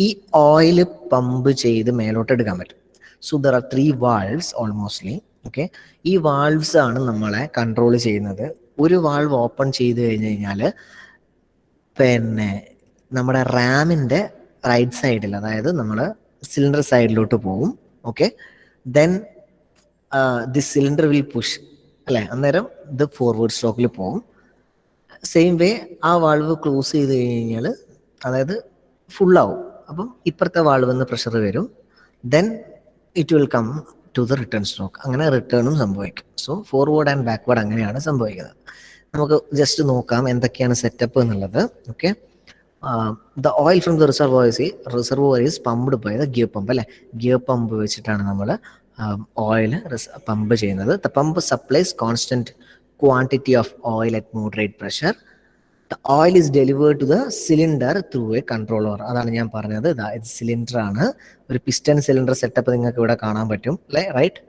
ഈ ഓയിൽ പമ്പ് ചെയ്ത് മേലോട്ട് എടുക്കാൻ പറ്റും. So there R 3 valves almostly. Okay, ഈ വാൾവ്സ് ആണ് നമ്മളെ കൺട്രോൾ ചെയ്യുന്നത്. ഒരു വാൾവ് ഓപ്പൺ ചെയ്ത് കഴിഞ്ഞ് കഴിഞ്ഞാൽ പിന്നെ നമ്മുടെ റാമിൻ്റെ റൈറ്റ് സൈഡിൽ, അതായത് നമ്മൾ സിലിണ്ടർ സൈഡിലോട്ട് പോകും. Okay, then the cylinder will push അല്ലേ, അന്നേരം ഇത് ഫോർവേഡ് സ്ട്രോക്കിൽ പോകും. സെയിം വേ ആ വാൾവ് ക്ലോസ് ചെയ്ത് കഴിഞ്ഞാൽ അതായത് ഫുള്ളാവും. അപ്പം ഇപ്പുറത്തെ വാൾവ് നിന്ന് പ്രഷർ വരും, then it will come to the return stroke. അങ്ങനെ റിട്ടേണും സംഭവിക്കും. സോ ഫോർവേഡ് ആൻഡ് ബാക്ക്വേർഡ് അങ്ങനെയാണ് സംഭവിക്കുന്നത്. നമുക്ക് ജസ്റ്റ് നോക്കാം എന്തൊക്കെയാണ് സെറ്റപ്പ് എന്നുള്ളത്. Okay, the oil from the reservoir is pumped by the gear pump അല്ലെ. ഗിയർ പമ്പ് വെച്ചിട്ടാണ് നമ്മൾ ഓയിൽ പമ്പ് ചെയ്യുന്നത്. The pump supplies constant quantity of oil at moderate pressure. The oil is delivered to the cylinder through a controller. അതാണ് ഞാൻ പറഞ്ഞത്. ഇത് cylinder ആണ്, ഒരു പിസ്റ്റൺ സിലിണ്ടർ സെറ്റപ്പ് നിങ്ങൾക്ക് ഇവിടെ കാണാൻ പറ്റും അല്ലേ? റൈറ്റ്,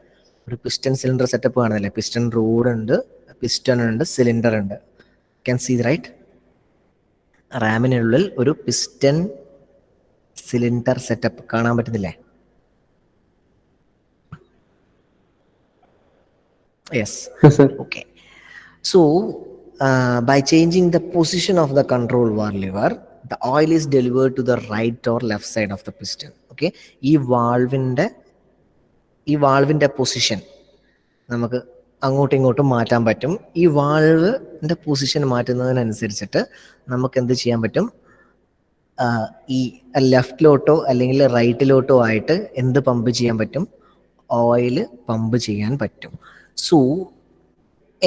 ഒരു പിസ്റ്റൺ സിലിണ്ടർ സെറ്റപ്പ് കാണുന്നില്ലേ? പിസ്റ്റൺ റോഡ് ഉണ്ട്, പിസ്റ്റൺ ഉണ്ട്, സിലിണ്ടർ ഉണ്ട്. Can see right? റാമിനുള്ളിൽ ഒരു പിസ്റ്റൺ സിലിണ്ടർ സെറ്റപ്പ് കാണാൻ പറ്റുന്നില്ലേ? Yes. Yes, sir. Okay, so by changing the position of the control lever, the oil is delivered to the right or left side of the piston. Okay, ഈ വാൾവിന്റെ position നമുക്ക് അങ്ങോട്ടും ഇങ്ങോട്ടും മാറ്റാൻ പറ്റും. ഈ വാൾവിന്റെ position മാറ്റുന്നതിനനുസരിച്ചിട്ട് നമുക്ക് എന്ത് ചെയ്യാൻ പറ്റും? ഈ ലെഫ്റ്റിലോട്ടോ അല്ലെങ്കിൽ റൈറ്റിലോട്ടോ ആയിട്ട് എന്ത് പമ്പ് ചെയ്യാൻ പറ്റും? ഓയിൽ പമ്പ് ചെയ്യാൻ പറ്റും. സോ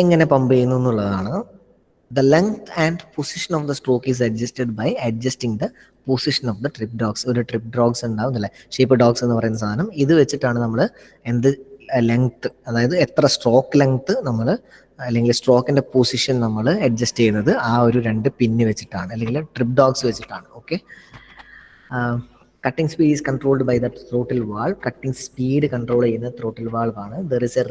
എങ്ങനെ പമ്പ് ചെയ്യുന്നു എന്നുള്ളതാണ്. The length and position of the stroke is adjusted by adjusting the position of the trip dogs. ഒരു ട്രിപ്പ് ഡോഗ്സ് ഉണ്ടാവും അല്ലേ, ഷേപ്പ് ഡോഗ്സ് എന്ന് പറയുന്ന സാധനം. ഇത് വെച്ചിട്ടാണ് നമ്മൾ എന്ത് ലെങ്ത്, അതായത് എത്ര സ്ട്രോക്ക് ലെങ്ത് നമ്മൾ അല്ലെങ്കിൽ സ്ട്രോക്കിന്റെ പൊസിഷൻ നമ്മൾ അഡ്ജസ്റ്റ് ചെയ്യുന്നത് ആ ഒരു 2 പിന്ന് വെച്ചിട്ടാണ്, അല്ലെങ്കിൽ ട്രിപ്പ് ഡോഗ്സ് വെച്ചിട്ടാണ്. Okay, cutting speed is controlled by the throttle valve. Cutting speed control ചെയ്യുന്ന ത്രോട്ടിൽ വാൾവ് ആണ്. There is a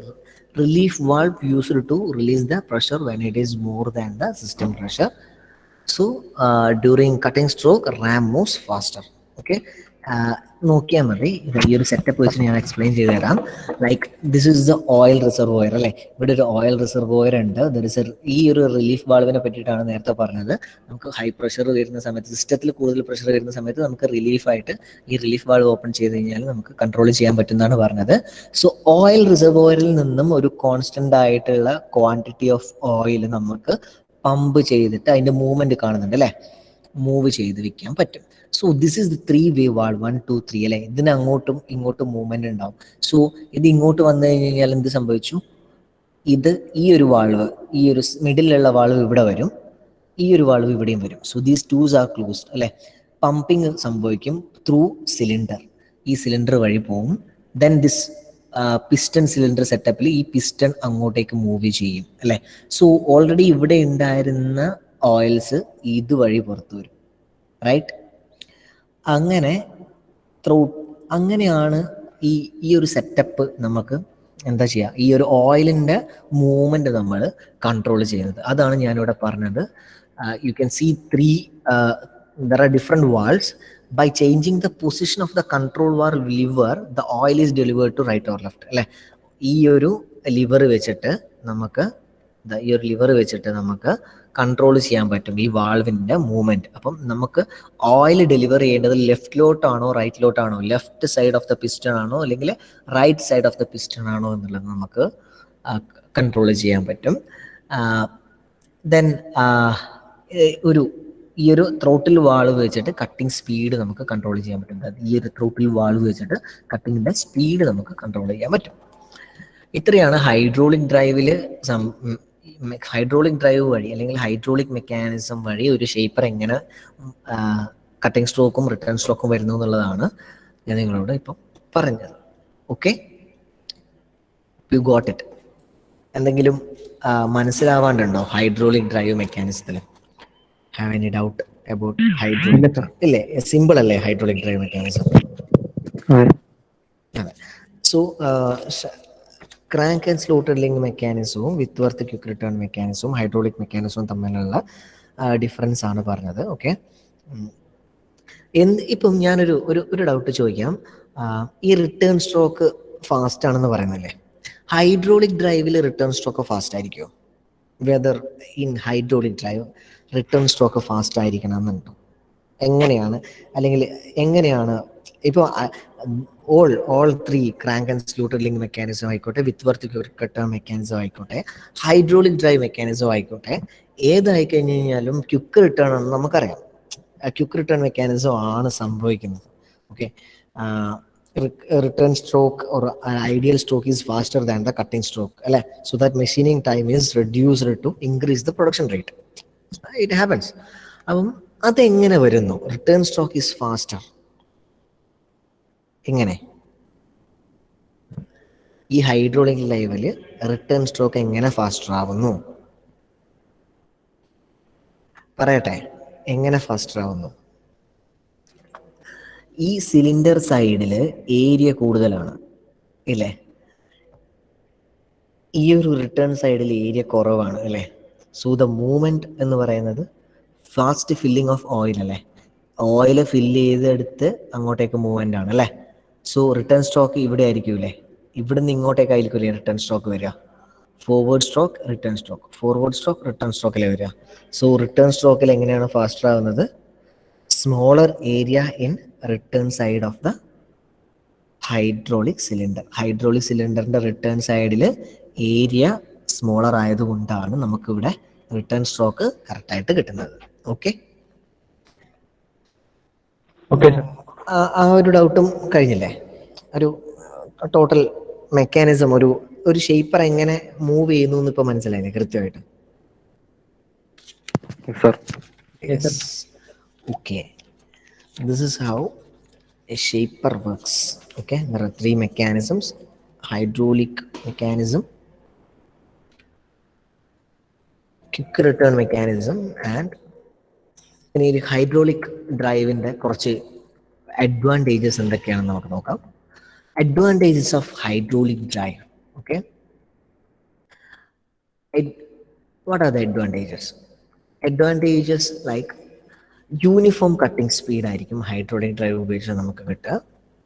relief valve used to release the pressure when it is more than the system pressure. So during cutting stroke, ram moves faster. Okay, നോക്കിയാൽ മതി. ഈ ഒരു setup വെച്ച് ഞാൻ explain ചെയ്ത് തരാം. Like this is the oil reservoir അല്ലേ. ഇവിടെ ഒരു ഓയിൽ റിസർവോയർ ഉണ്ട്. ഈ ഒരു റിലീഫ് വാൾവിനെ പറ്റിയിട്ടാണ് നേരത്തെ പറഞ്ഞത്. നമുക്ക് ഹൈ പ്രഷർ വരുന്ന സമയത്ത്, സിസ്റ്റത്തിൽ കൂടുതൽ പ്രഷർ വരുന്ന സമയത്ത് നമുക്ക് റിലീഫായിട്ട് ഈ റിലീഫ് വാൾവ് ഓപ്പൺ ചെയ്ത് കഴിഞ്ഞാൽ നമുക്ക് കൺട്രോൾ ചെയ്യാൻ പറ്റുന്നതാണ് പറഞ്ഞത്. സോ ഓയിൽ റിസർവോയറിൽ നിന്നും ഒരു കോൺസ്റ്റന്റ് ആയിട്ടുള്ള ക്വാണ്ടിറ്റി ഓഫ് ഓയിൽ നമുക്ക് പമ്പ് ചെയ്തിട്ട് അതിൻ്റെ മൂവ്മെൻറ്റ് കാണുന്നുണ്ട് അല്ലേ, മൂവ് ചെയ്ത് വെക്കാൻ പറ്റും. So this is the 3-way valve, 1 2 3 അല്ലേ. ഇതിന് അങ്ങോട്ടും ഇങ്ങോട്ടും മൂവ്മെൻറ്റ് ഉണ്ടാവും. സോ ഇത് ഇങ്ങോട്ട് വന്നു കഴിഞ്ഞാൽ എന്ത് സംഭവിച്ചു, ഇത് ഈ ഒരു വാൾവ്, ഈ ഒരു മിഡിലുള്ള വാൾവ് ഇവിടെ വരും, ഈ ഒരു വാൾവ് ഇവിടെയും വരും. So these two's R closed അല്ലേ. പമ്പിങ് സംഭവിക്കും ത്രൂ സിലിണ്ടർ, ഈ സിലിണ്ടർ വഴി പോവും. ദെൻ ദിസ് പിസ്റ്റൺ സിലിണ്ടർ സെറ്റപ്പിൽ ഈ പിസ്റ്റൺ അങ്ങോട്ടേക്ക് മൂവ് ചെയ്യും അല്ലേ. സോ ഓൾറെഡി ഇവിടെ ഉണ്ടായിരുന്ന ഓയിൽസ് ഇതുവഴി പുറത്തു വരും, റൈറ്റ്. അങ്ങനെ അങ്ങനെയാണ് ഈ ഒരു സെറ്റപ്പ് നമുക്ക് എന്താ ചെയ്യുക, ഈ ഒരു ഓയിലിൻ്റെ മൂവ്മെൻറ്റ് നമ്മൾ കൺട്രോൾ ചെയ്യുന്നത്. അതാണ് ഞാനിവിടെ പറഞ്ഞത്. You can see there are different valves. By changing the position of the control valve lever, the oil is delivered to right or left അല്ലേ. ഈ ഒരു ലിവർ വെച്ചിട്ട് നമുക്ക് കൺട്രോൾ ചെയ്യാൻ പറ്റും ഈ വാൾവിൻ്റെ മൂവ്മെൻറ്റ്. അപ്പം നമുക്ക് ഓയിൽ ഡെലിവർ ചെയ്യേണ്ടത് ലെഫ്റ്റിലോട്ടാണോ റൈറ്റിലോട്ടാണോ, left side of the piston ആണോ അല്ലെങ്കിൽ right side of the piston ആണോ എന്നുള്ളത് നമുക്ക് കൺട്രോൾ ചെയ്യാൻ പറ്റും. ദെൻ ഈ ഒരു ത്രോട്ടിൽ വാൾവ് വെച്ചിട്ട് കട്ടിങ് സ്പീഡ് നമുക്ക് കൺട്രോൾ ചെയ്യാൻ പറ്റും. ഈ ഒരു ത്രോട്ടിൽ വാൾവ് വെച്ചിട്ട് കട്ടിങ്ങിൻ്റെ സ്പീഡ് നമുക്ക് കൺട്രോൾ ചെയ്യാൻ പറ്റും. ഇത്രയാണ് ഹൈഡ്രോളിക് ഡ്രൈവ് വഴി അല്ലെങ്കിൽ ഹൈഡ്രോളിക് മെക്കാനിസം വഴി ഒരു ഷേപ്പർ എങ്ങനെ കട്ടിങ് സ്ട്രോക്കും റിട്ടേൺ സ്ട്രോക്കും വരുന്നു എന്നുള്ളതാണ് ഞാൻ നിങ്ങളോട് ഇപ്പം പറഞ്ഞത്. Okay, you got it. എന്തെങ്കിലും മനസ്സിലാവാണ്ടുണ്ടോ ഹൈഡ്രോളിക് ഡ്രൈവ് മെക്കാനിസത്തിൽ? Have any doubt about hydraulic? ഇല്ലേ, സിമ്പിൾ അല്ലേ ഹൈഡ്രോളിക് ഡ്രൈവ് മെക്കാനിസം? അതെ. So crank and slotted link മെക്കാനിസവും വിത്വർത്ത് ക്വിക്ക് റിട്ടേൺ മെക്കാനിസവും ഹൈഡ്രോളിക് മെക്കാനിസവും തമ്മിലുള്ള ഡിഫറൻസ് ആണ് പറഞ്ഞത്. ഓക്കെ, ഇപ്പം ഞാനൊരു ഒരു ഡൗട്ട് ചോദിക്കാം. ഈ റിട്ടേൺ സ്ട്രോക്ക് ഫാസ്റ്റ് ആണെന്ന് പറയുന്നില്ലേ, ഹൈഡ്രോളിക് ഡ്രൈവിൽ റിട്ടേൺ സ്ട്രോക്ക് ഫാസ്റ്റ് ആയിരിക്കുമോ? Whether in hydraulic drive return stroke fast ആയിരിക്കണം എന്നുണ്ടോ? എങ്ങനെയാണ്, അല്ലെങ്കിൽ എങ്ങനെയാണ് ഇപ്പോൾ all three crank and slotted link mechanism ആയിക്കോട്ടെ, വിത്വർത്ത് ക്വിക്ക് റിട്ടേൺ മെക്കാനിസം ആയിക്കോട്ടെ, ഹൈഡ്രോളിക് ഡ്രൈവ് മെക്കാനിസം ആയിക്കോട്ടെ, ഏതായി കഴിഞ്ഞ് കഴിഞ്ഞാലും ക്വിക്ക് റിട്ടേൺ ആണെന്ന് നമുക്കറിയാം. ക്വിക്ക് റിട്ടേൺ മെക്കാനിസം ആണ് സംഭവിക്കുന്നത്. Okay, return stroke or an ideal stroke is faster than the cutting stroke അല്ലെ. So that machining time is reduced to increase the production rate. It happens. അപ്പം അതെങ്ങനെ വരുന്നു? Return stroke is faster എങ്ങനെ? ഈ hydraulic level return stroke എങ്ങനെ faster ആവുന്നു? പറയട്ടെ, എങ്ങനെ ഫാസ്റ്റർ ആവുന്നു? ഈ സിലിണ്ടർ സൈഡിൽ ഏരിയ കൂടുതലാണ് ഇല്ലേ, ഈ ഒരു റിട്ടേൺ സൈഡിൽ ഏരിയ കുറവാണ് അല്ലേ. സോ ദ മൂവ്മെന്റ് എന്ന് പറയുന്നത് ഫാസ്റ്റ് ഫില്ലിംഗ് ഓഫ് ഓയിൽ അല്ലേ, ഓയിൽ ഫില്ല് ചെയ്തെടുത്ത് അങ്ങോട്ടേക്ക് മൂവ്മെന്റ് ആണ് അല്ലേ. സോ റിട്ടേൺ സ്ട്രോക്ക് ഇവിടെ ആയിരിക്കൂലേ, ഇവിടുന്ന് ഇങ്ങോട്ടേക്കായിരിക്കൂലേ റിട്ടേൺ സ്ട്രോക്ക് വരിക. Forward stroke, return stroke, forward stroke, return സ്ട്രോക്കിലെ വരിക. സോ റിട്ടേൺ സ്ട്രോക്കിൽ എങ്ങനെയാണ് ഫാസ്റ്റർ ആവുന്നത്? Smaller area in return side of the hydraulic cylinder. Hydraulic സിലിണ്ടറിന്റെ റിട്ടേൺ സൈഡിൽ ഏരിയ സ്മോളർ ആയതുകൊണ്ടാണ് നമുക്കിവിടെ റിട്ടേൺ സ്ട്രോക്ക് കറക്റ്റായിട്ട് കിട്ടുന്നത്. ഓക്കെ, ആ ഒരു ഡൗട്ടും കഴിഞ്ഞില്ലേ? ഒരു ടോട്ടൽ മെക്കാനിസം, ഒരു ഷേപ്പർ എങ്ങനെ മൂവ് ചെയ്യുന്നു എന്ന് ഇപ്പൊ മനസ്സിലായില്ലേ കൃത്യമായിട്ട്? Okay, this is how a shaper works. Okay, there are three mechanisms: hydraulic mechanism, quick return mechanism, and ഇനി ഒരു ഹൈഡ്രോളിക് ഡ്രൈവിന്റെ കുറച്ച് അഡ്വാൻറ്റേജസ് എന്തൊക്കെയാണെന്ന് നമുക്ക് നോക്കാം. Advantages of hydraulic drive. Okay, what are the advantages? Advantages like uniform cutting speed ആയിരിക്കും hydraulic drive ഉപയോഗിച്ച് നമുക്ക് കിട്ടുക.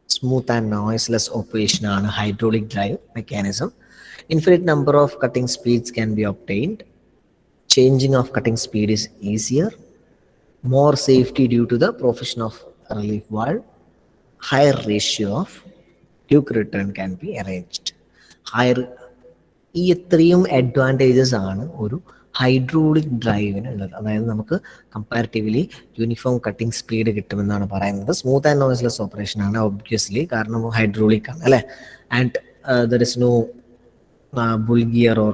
സ്മൂത്ത് ആൻഡ് നോയ്സ്ലെസ് ഓപ്പറേഷൻ ആണ് hydraulic drive mechanism. Infinite number of cutting speeds can be obtained. Changing of cutting speed is easier. More safety due to the provision of relief valve. Higher ratio of quick return can be arranged. ഈ ഇത്രയും advantages ആണ് ഒരു hydraulic ഡ്രൈവിനുള്ളത്. അതായത് നമുക്ക് comparatively uniform cutting speed കിട്ടുമെന്നാണ് പറയുന്നത്. Smooth and noiseless operation ആണ് obviously, കാരണം ഹൈഡ്രോളിക് ആണ് അല്ലേ. And there is no bull gear or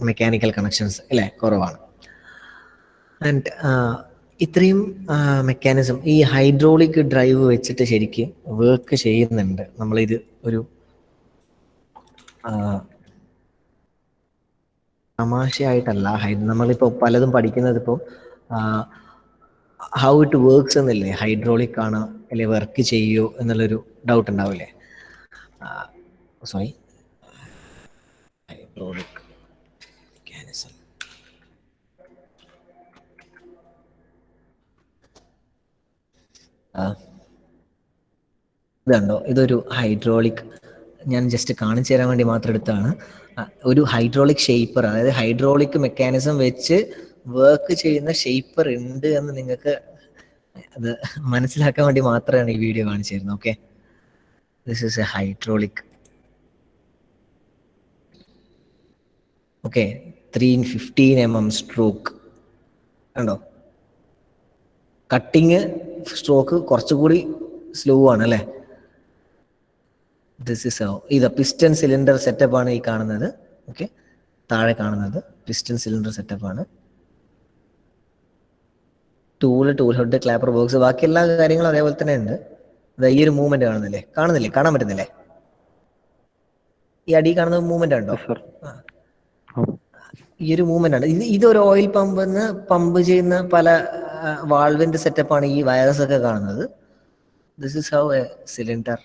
mechanical connections അല്ലേ, കുറവാണ്. ആൻഡ് ഇത്രയും മെക്കാനിസം ഈ ഹൈഡ്രോളിക് ഡ്രൈവ് വെച്ചിട്ട് ശരിക്കും വർക്ക് ചെയ്യുന്നുണ്ട്. നമ്മളിത് ഒരു തമാശയായിട്ടല്ല, നമ്മളിപ്പോൾ പലതും പഠിക്കുന്നത് ഇപ്പോൾ ഹൗ ഇറ്റ് വർക്ക്സ് എന്നല്ലേ, ഹൈഡ്രോളിക് ആണ് അല്ലെ വർക്ക് ചെയ്യുമോ എന്നുള്ളൊരു ഡൗട്ട് ഉണ്ടാവില്ലേ. Sorry, hydraulic mechanism. ഇതുണ്ടോ, ഇതൊരു ഹൈഡ്രോളിക്, ഞാൻ ജസ്റ്റ് കാണിച്ചു തരാൻ വേണ്ടി മാത്രം എടുത്താണ്. ഒരു ഹൈഡ്രോളിക് ഷേപ്പർ, അതായത് ഹൈഡ്രോളിക് മെക്കാനിസം വെച്ച് വർക്ക് ചെയ്യുന്ന ഷേപ്പർ ഉണ്ട് എന്ന് നിങ്ങൾക്ക് അത് മനസ്സിലാക്കാൻ വേണ്ടി മാത്രമാണ് ഈ വീഡിയോ കാണിച്ചു തരുന്നത്. Okay, this is A hydraulic. Okay, 315 mm stroke കണ്ടോ. കട്ടിങ് സ്ട്രോക്ക് കുറച്ചുകൂടി സ്ലോ ആണ് അല്ലേ. ദിസ് ഇസ് ഇത് പിസ്റ്റൺ സിലിണ്ടർ സെറ്റപ്പ് ആണ് ഈ കാണുന്നത്. ഓക്കെ, താഴെ കാണുന്നത് പിസ്റ്റൺ സിലിണ്ടർ സെറ്റപ്പ് ആണ്. ടൂൾ ഹെഡ്, ക്ലാപ്പർ ബോക്സ്, ബാക്കി എല്ലാ കാര്യങ്ങളും അതേപോലെ തന്നെ ഉണ്ട്. ഈ ഒരു മൂവ്മെന്റ് കാണുന്നില്ലേ, കാണാൻ പറ്റുന്നില്ലേ? ഈ അടി കാണുന്ന മൂവ്മെന്റ് ഉണ്ടോ? ഈ ഒരു മൂവ്മെന്റ് ആണ്. ഇതൊരു ഓയിൽ പമ്പ് ചെയ്യുന്ന പല വാൾവിന്റെ സെറ്റപ്പാണ് ഈ വയർസ് ഒക്കെ കാണുന്നത്. This is how A cylinder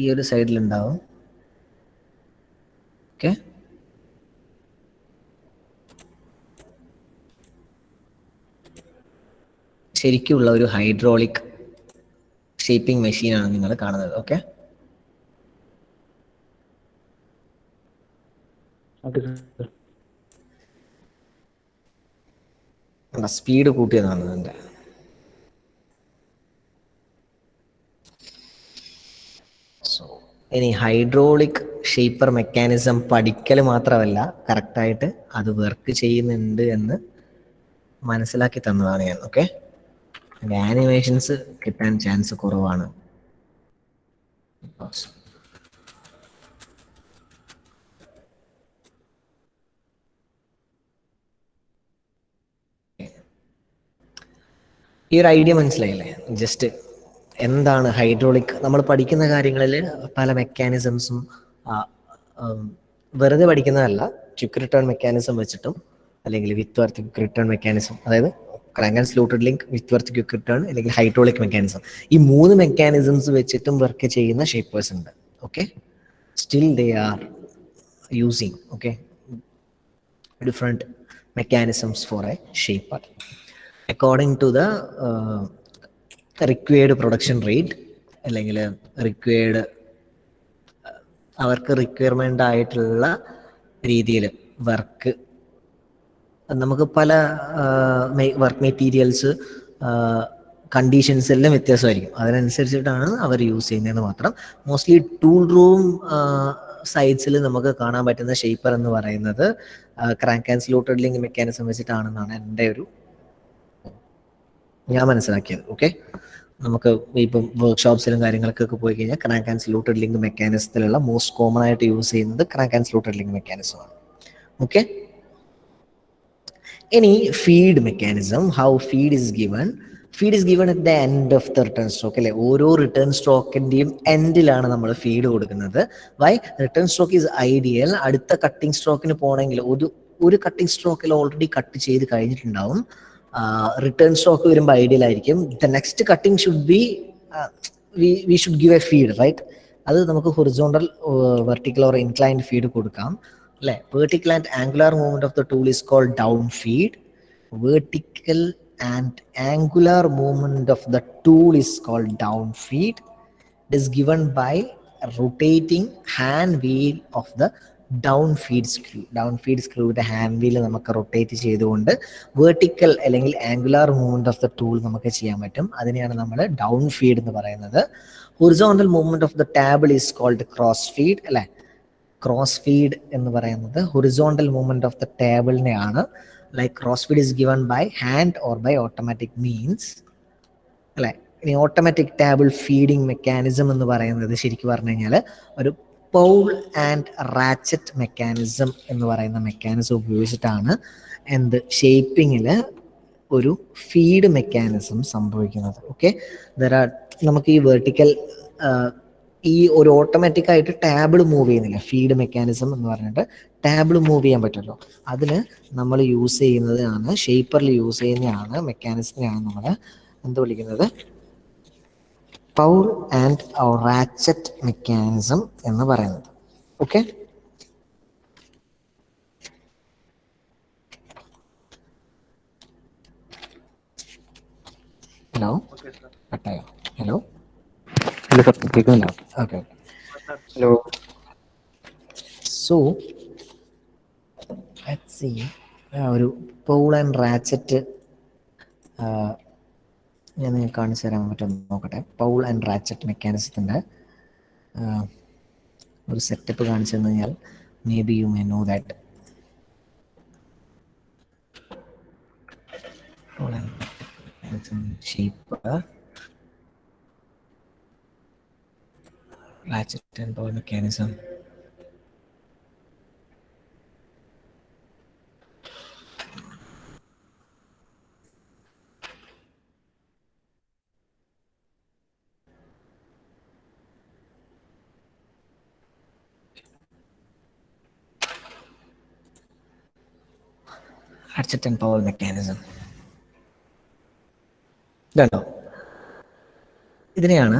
ഈ ഒരു സൈഡിലുണ്ടാവും. ഓക്കെ, ശരിക്കുള്ള ഒരു ഹൈഡ്രോളിക് ഷേപ്പിംഗ് മെഷീനാണ് നിങ്ങൾ കാണുന്നത്. ഓക്കെ, സ്പീഡ് കൂട്ടിയതാണ് എൻ്റെ. സോ ഇനി ഹൈഡ്രോളിക് ഷേപ്പർ മെക്കാനിസം പഠിക്കൽ മാത്രമല്ല, കറക്റ്റായിട്ട് അത് വർക്ക് ചെയ്യുന്നുണ്ട് എന്ന് മനസ്സിലാക്കി തന്നതാണ് ഞാൻ. ഓക്കെ, ആനിമേഷൻസ് കിട്ടാൻ ചാൻസ് കുറവാണ്. ഈ ഒരു ഐഡിയ മനസ്സിലായില്ലേ? ജസ്റ്റ് എന്താണ് ഹൈഡ്രോളിക്, നമ്മൾ പഠിക്കുന്ന കാര്യങ്ങളിൽ പല മെക്കാനിസംസും വെറുതെ പഠിക്കുന്നതല്ല, ക്വിക്ക് റിട്ടേൺ മെക്കാനിസം വെച്ചിട്ടും അല്ലെങ്കിൽ Whitworth quick return mechanism, അതായത് crank and slotted link, Whitworth quick return അല്ലെങ്കിൽ ഹൈഡ്രോളിക് മെക്കാനിസം, ഈ 3 മെക്കാനിസംസ് വെച്ചിട്ടും വർക്ക് ചെയ്യുന്ന ഷേപ്പേഴ്സ് ഉണ്ട്. Okay, still they are using different mechanisms for a shaper according to the required production rate, അല്ലെങ്കിൽ അവർക്ക് requirement ആയിട്ടുള്ള രീതിയിൽ വർക്ക്. നമുക്ക് പല വർക്ക് മെറ്റീരിയൽസ് കണ്ടീഷൻസ് എല്ലാം വ്യത്യാസമായിരിക്കും, അതിനനുസരിച്ചിട്ടാണ് അവർ യൂസ് ചെയ്യുന്നതെന്ന് മാത്രം. മോസ്റ്റ്ലി ടൂൾ റൂം സൈറ്റ്സിൽ നമുക്ക് കാണാൻ പറ്റുന്ന ഷേപ്പർ എന്ന് പറയുന്നത് crank and slotted link mechanism വെച്ചിട്ടാണെന്നാണ് എൻ്റെ ഞാൻ മനസ്സിലാക്കിയത്. ഓക്കെ, നമുക്ക് ഇപ്പം വർക്ക്ഷോപ്സിലും കാര്യങ്ങൾക്കൊക്കെ പോയി കഴിഞ്ഞാൽ ക്രാങ്ക് ആൻഡ് സ്ലൂട്ടഡ് ലിങ്ക് മെക്കാനിസത്തിലുള്ള മോസ്റ്റ് കോമൺ ആയിട്ട് യൂസ് ചെയ്യുന്നത് ക്രാങ്ക് ആൻഡ് സ്ലൂട്ടഡ് ലിങ്ക് മെക്കാനിസമാണ്. ഓക്കെ, ഇനി feed mechanism, how feed is given. Feed is given at the end of the return stroke അല്ലെ. ഓരോ റിട്ടേൺ സ്ട്രോക്കിന്റെയും എൻഡിലാണ് നമ്മൾ ഫീഡ് കൊടുക്കുന്നത്. Why? Return stroke is ideal. അടുത്ത കട്ടിംഗ് സ്ട്രോക്കിന് പോകണമെങ്കിൽ ഒരു കട്ടിംഗ് സ്ട്രോക്കിൽ ഓൾറെഡി കട്ട് ചെയ്ത് കഴിഞ്ഞിട്ടുണ്ടാവും. റിട്ടേൺ സ്ട്രോക്ക് വരുമ്പോൾ ഐഡിയൽ ആയിരിക്കും. The next cutting should be we should give a feed, right? അത് നമുക്ക് horizontal, vertical or inclined feed കൊടുക്കാം അല്ലെ. Vertical and angular movement of the tool is called down feed. Vertical and angular movement of the tool is called down feed. It is given by rotating hand wheel of the down feed screw. Down feed screw ന്റെ hand wheel നമുക്ക് rotate ചെയ്തുകൊണ്ട് vertical അല്ലെങ്കിൽ angular movement of the tool നമുക്ക് ചെയ്യാൻ പറ്റും. അതിനെയാണ് നമ്മൾ down feed എന്ന് പറയുന്നത്. Horizontal movement of the table is called cross feed അല്ലെ. ക്രോസ് ഫീഡ് എന്ന് പറയുന്നത് ഹൊറിസോണ്ടൽ മൂവ്മെന്റ് ഓഫ് ദ ടേബിളിനെയാണ്. Like cross feed is given by hand or by automatic means അല്ലെ. ഇനി ഓട്ടോമാറ്റിക് ടേബിൾ ഫീഡിങ് മെക്കാനിസം എന്ന് പറയുന്നത് ശരിക്കും പറഞ്ഞു കഴിഞ്ഞാൽ ഒരു പൗൾ ആൻഡ് റാച്ചറ്റ് മെക്കാനിസം എന്ന് പറയുന്ന മെക്കാനിസം ഉപയോഗിച്ചിട്ടാണ് എന്ത് ഷേപ്പിങ്ങിൽ ഒരു ഫീഡ് മെക്കാനിസം സംഭവിക്കുന്നത്. ഓക്കെ, നമുക്ക് ഈ വെർട്ടിക്കൽ ഈ ഒരു ഓട്ടോമാറ്റിക് ആയിട്ട് ടേബിൾ മൂവ് ചെയ്യുന്നില്ല, ഫീഡ് മെക്കാനിസം എന്ന് പറഞ്ഞിട്ട് ടേബിൾ മൂവ് ചെയ്യാൻ പറ്റുമല്ലോ, അതിന് നമ്മൾ യൂസ് ചെയ്യുന്നതാണ്, ഷേപ്പറിൽ യൂസ് ചെയ്യുന്നതാണ് മെക്കാനിസത്തിനെയാണ് നമ്മൾ എന്ത് വിളിക്കുന്നത്, പൗൾ ആൻഡ് റാച്ചറ്റ് മെക്കാനിസം എന്ന് പറയുന്നത്. ഓക്കെ, ഹലോ കട്ടായോ? ഹലോ ഹലോ സർ, കേൾക്കുന്നില്ല? Okay. Hello. So let's see ഒരു പൗൾ ആൻഡ് റാച്ചറ്റ് ഞാൻ നിങ്ങൾക്ക് കാണിച്ചു തരാൻ പറ്റുമെന്ന് നോക്കട്ടെ. പൗൾ ആൻഡ് റാച്ചറ്റ് മെക്കാനിസത്തിൻ്റെ ഒരു സെറ്റപ്പ് കാണിച്ചു തന്നു കഴിഞ്ഞാൽ may be you may know that. Shape ratchet and ball mechanism. Ratchet and ball mechanism. ഇതുണ്ടോ? ഇതിനെയാണ്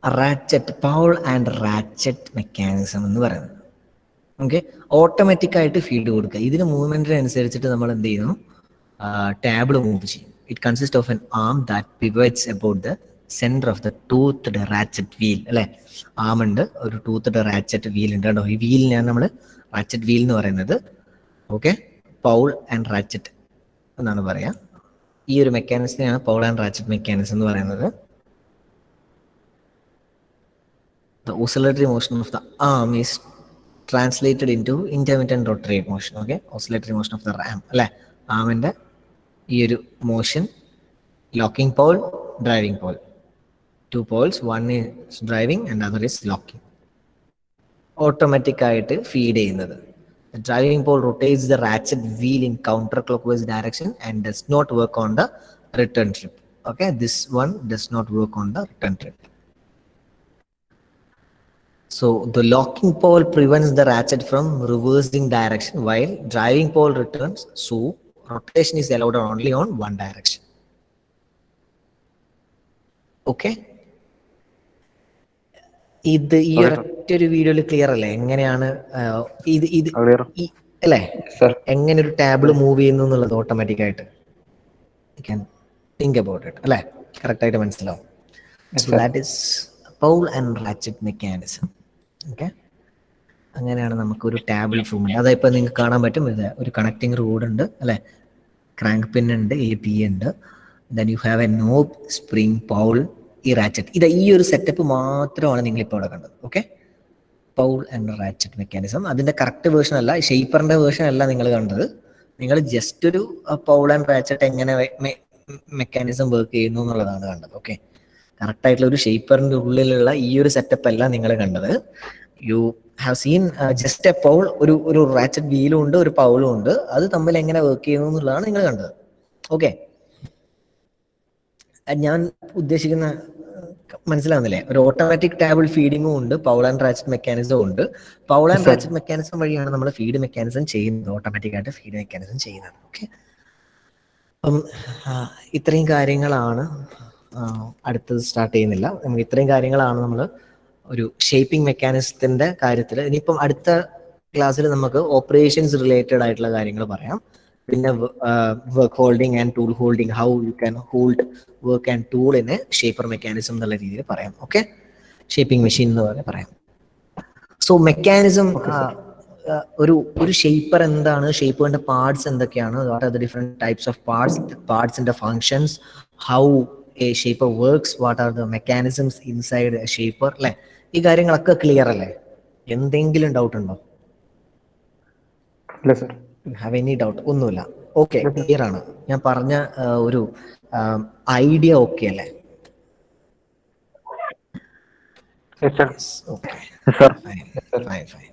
ratchet, Paul and ratchet mechanism എന്ന് പറയുന്നത്. ഓക്കെ, ഓട്ടോമാറ്റിക് ആയിട്ട് ഫീഡ് കൊടുക്കുക. ഇതിന് മൂവ്മെന്റിനനുസരിച്ചിട്ട് നമ്മൾ എന്ത് ചെയ്യുന്നു, ടാബിൾ മൂവ് ചെയ്യും. It consist of an arm that pivots about the centre of the toothed ratchet wheel. അല്ലെ, ആം ഉണ്ട്, ഒരു ടൂത്ത്ഡ് റാച്ചറ്റ് വീൽ ഉണ്ട് കേട്ടോ. ഈ വീലിനെയാണ് നമ്മൾ റാച്ചറ്റ് വീൽ എന്ന് പറയുന്നത്. ഓക്കെ, പൗൾ ആൻഡ് റാച്ചറ്റ് എന്നാണ് പറയാ. ഈ ഒരു മെക്കാനിസത്തിനെയാണ് പൗൾ ആൻഡ് റാച്ചറ്റ് മെക്കാനിസം എന്ന് പറയുന്നത്. The oscillatory motion of the arm is translated into intermittent rotary motion. Okay, oscillatory motion of the arm അല്ലെ, ആമിന്റെ ഈ ഒരു motion, locking pawl, driving pawl, two pawls, one is driving and other is locking. Automatic ആയിട്ട് feed ചെയ്യുന്നത്. The driving pole rotates the ratchet wheel in counterclockwise direction and does not work on the return trip. Okay, this one does not work on the return trip. So the locking pole prevents the ratchet from reversing direction while driving pole returns. So rotation is allowed only on one direction. Okay. ഇത് ഈ ഒരൊറ്റൊരു വീഡിയോയിൽ clear അല്ലേ എങ്ങനെയാണ് ഇത് അല്ലേ, എങ്ങനെ ഒരു table move ചെയ്യുന്നു എന്നുള്ളത് ഓട്ടോമാറ്റിക് ആയിട്ട് ക്യാൻ തിങ്ക് അബൌട്ട് ഇറ്റ് അല്ലേ, കറക്റ്റ് ആയിട്ട് മനസ്സിലാവും. So that is Paul and ratchet mechanism. Okay, അങ്ങനെയാണ് നമുക്കൊരു ടാബിൾ മൂവ്മെന്റ്. അതായത് നിങ്ങൾക്ക് കാണാൻ പറ്റും, ഇത് ഒരു കണക്റ്റിംഗ് റോഡ് ഉണ്ട് അല്ലെ, ക്രാങ്ക് പിൻ ഉണ്ട്, എ പി ഉണ്ട്, then you have A knob, spring, Paul, ഈ റാച്ചറ്റ്. ഇത് ഈ ഒരു സെറ്റപ്പ് മാത്രമാണ് നിങ്ങൾ ഇപ്പോൾ ഇവിടെ കണ്ടത്. Okay, Paul and ratchet mechanism. അതിന്റെ കറക്റ്റ് വേർഷൻ അല്ല, ഷേപ്പറിന്റെ വേർഷൻ അല്ല നിങ്ങൾ കണ്ടത്. നിങ്ങൾ ജസ്റ്റ് ഒരു പൗൾ ആൻഡ് റാച്ചറ്റ് എങ്ങനെ മെക്കാനിസം വർക്ക് ചെയ്യുന്നു എന്നുള്ളതാണ് കണ്ടത്. ഓക്കെ, കറക്റ്റ് ആയിട്ടുള്ള ഒരു ഷേപ്പറിന്റെ ഉള്ളിലുള്ള ഈ ഒരു സെറ്റപ്പ് അല്ല നിങ്ങൾ കണ്ടത്. You have seen just A Paul, ഒരു റാച്ചറ്റ് വീലും ഉണ്ട്, ഒരു പൗളും ഉണ്ട്, അത് തമ്മിൽ എങ്ങനെ വർക്ക് ചെയ്യുന്നു എന്നുള്ളതാണ് നിങ്ങൾ കണ്ടത്. ഓക്കെ, ഞാൻ ഉദ്ദേശിക്കുന്ന മനസ്സിലാവുന്നില്ലേ? ഒരു ഓട്ടോമാറ്റിക് ടാബിൾ ഫീഡിങ്ങും ഉണ്ട്, പൗൾ ആൻഡ് റാച്ചറ്റ് മെക്കാനിസവും ഉണ്ട്. പൗൾ ആൻഡ് റാച്ചറ്റ് മെക്കാനിസം വഴിയാണ് നമ്മൾ ഫീഡ് മെക്കാനിസം ചെയ്യുന്നത്, ഓട്ടോമാറ്റിക് ആയിട്ട് ഫീഡ് മെക്കാനിസം ചെയ്യുന്നത്. ഓക്കെ, അപ്പം ഇത്രയും കാര്യങ്ങളാണ്. അടുത്തത് സ്റ്റാർട്ട് ചെയ്യുന്നില്ല, നമുക്ക് ഇത്രയും കാര്യങ്ങളാണ് നമ്മൾ ഒരു ഷേപ്പിംഗ് മെക്കാനിസത്തിന്റെ കാര്യത്തിൽ. ഇനിയിപ്പം അടുത്ത ക്ലാസ്സിൽ നമുക്ക് ഓപ്പറേഷൻസ് റിലേറ്റഡ് ആയിട്ടുള്ള കാര്യങ്ങൾ പറയാം. പിന്നെ work holding and tool holding, how you can hold work and tool in A shaper mechanism എന്നുള്ള രീതിയിൽ പറയാം. ഓക്കെ, ഷേപ്പിംഗ് മെഷീൻ എന്ന് പറയാം. സോ മെക്കാനിസം, ഒരു ഷേപ്പർ എന്താണ്, ഷേപ്പറിന്റെ പാർട്സ് എന്തൊക്കെയാണ്, what are the different types of പാർട്സിന്റെ functions, how a shaper works, what are the mechanisms inside a shaper, അല്ലെ, ഈ കാര്യങ്ങളൊക്കെ ക്ലിയർ അല്ലേ? എന്തെങ്കിലും ഡൗട്ട് ഉണ്ടോ? ഇല്ല സർ. Have any doubt? ഒന്നുമില്ല. ഓക്കെ, ഇല്ല സർ. ക്ലിയർ ആണ്. ഞാൻ പറഞ്ഞ ഒരു ഐഡിയ ഓക്കെ അല്ലേ? Yes sir. Okay, yes sir. Fine yes sir. Fine fine.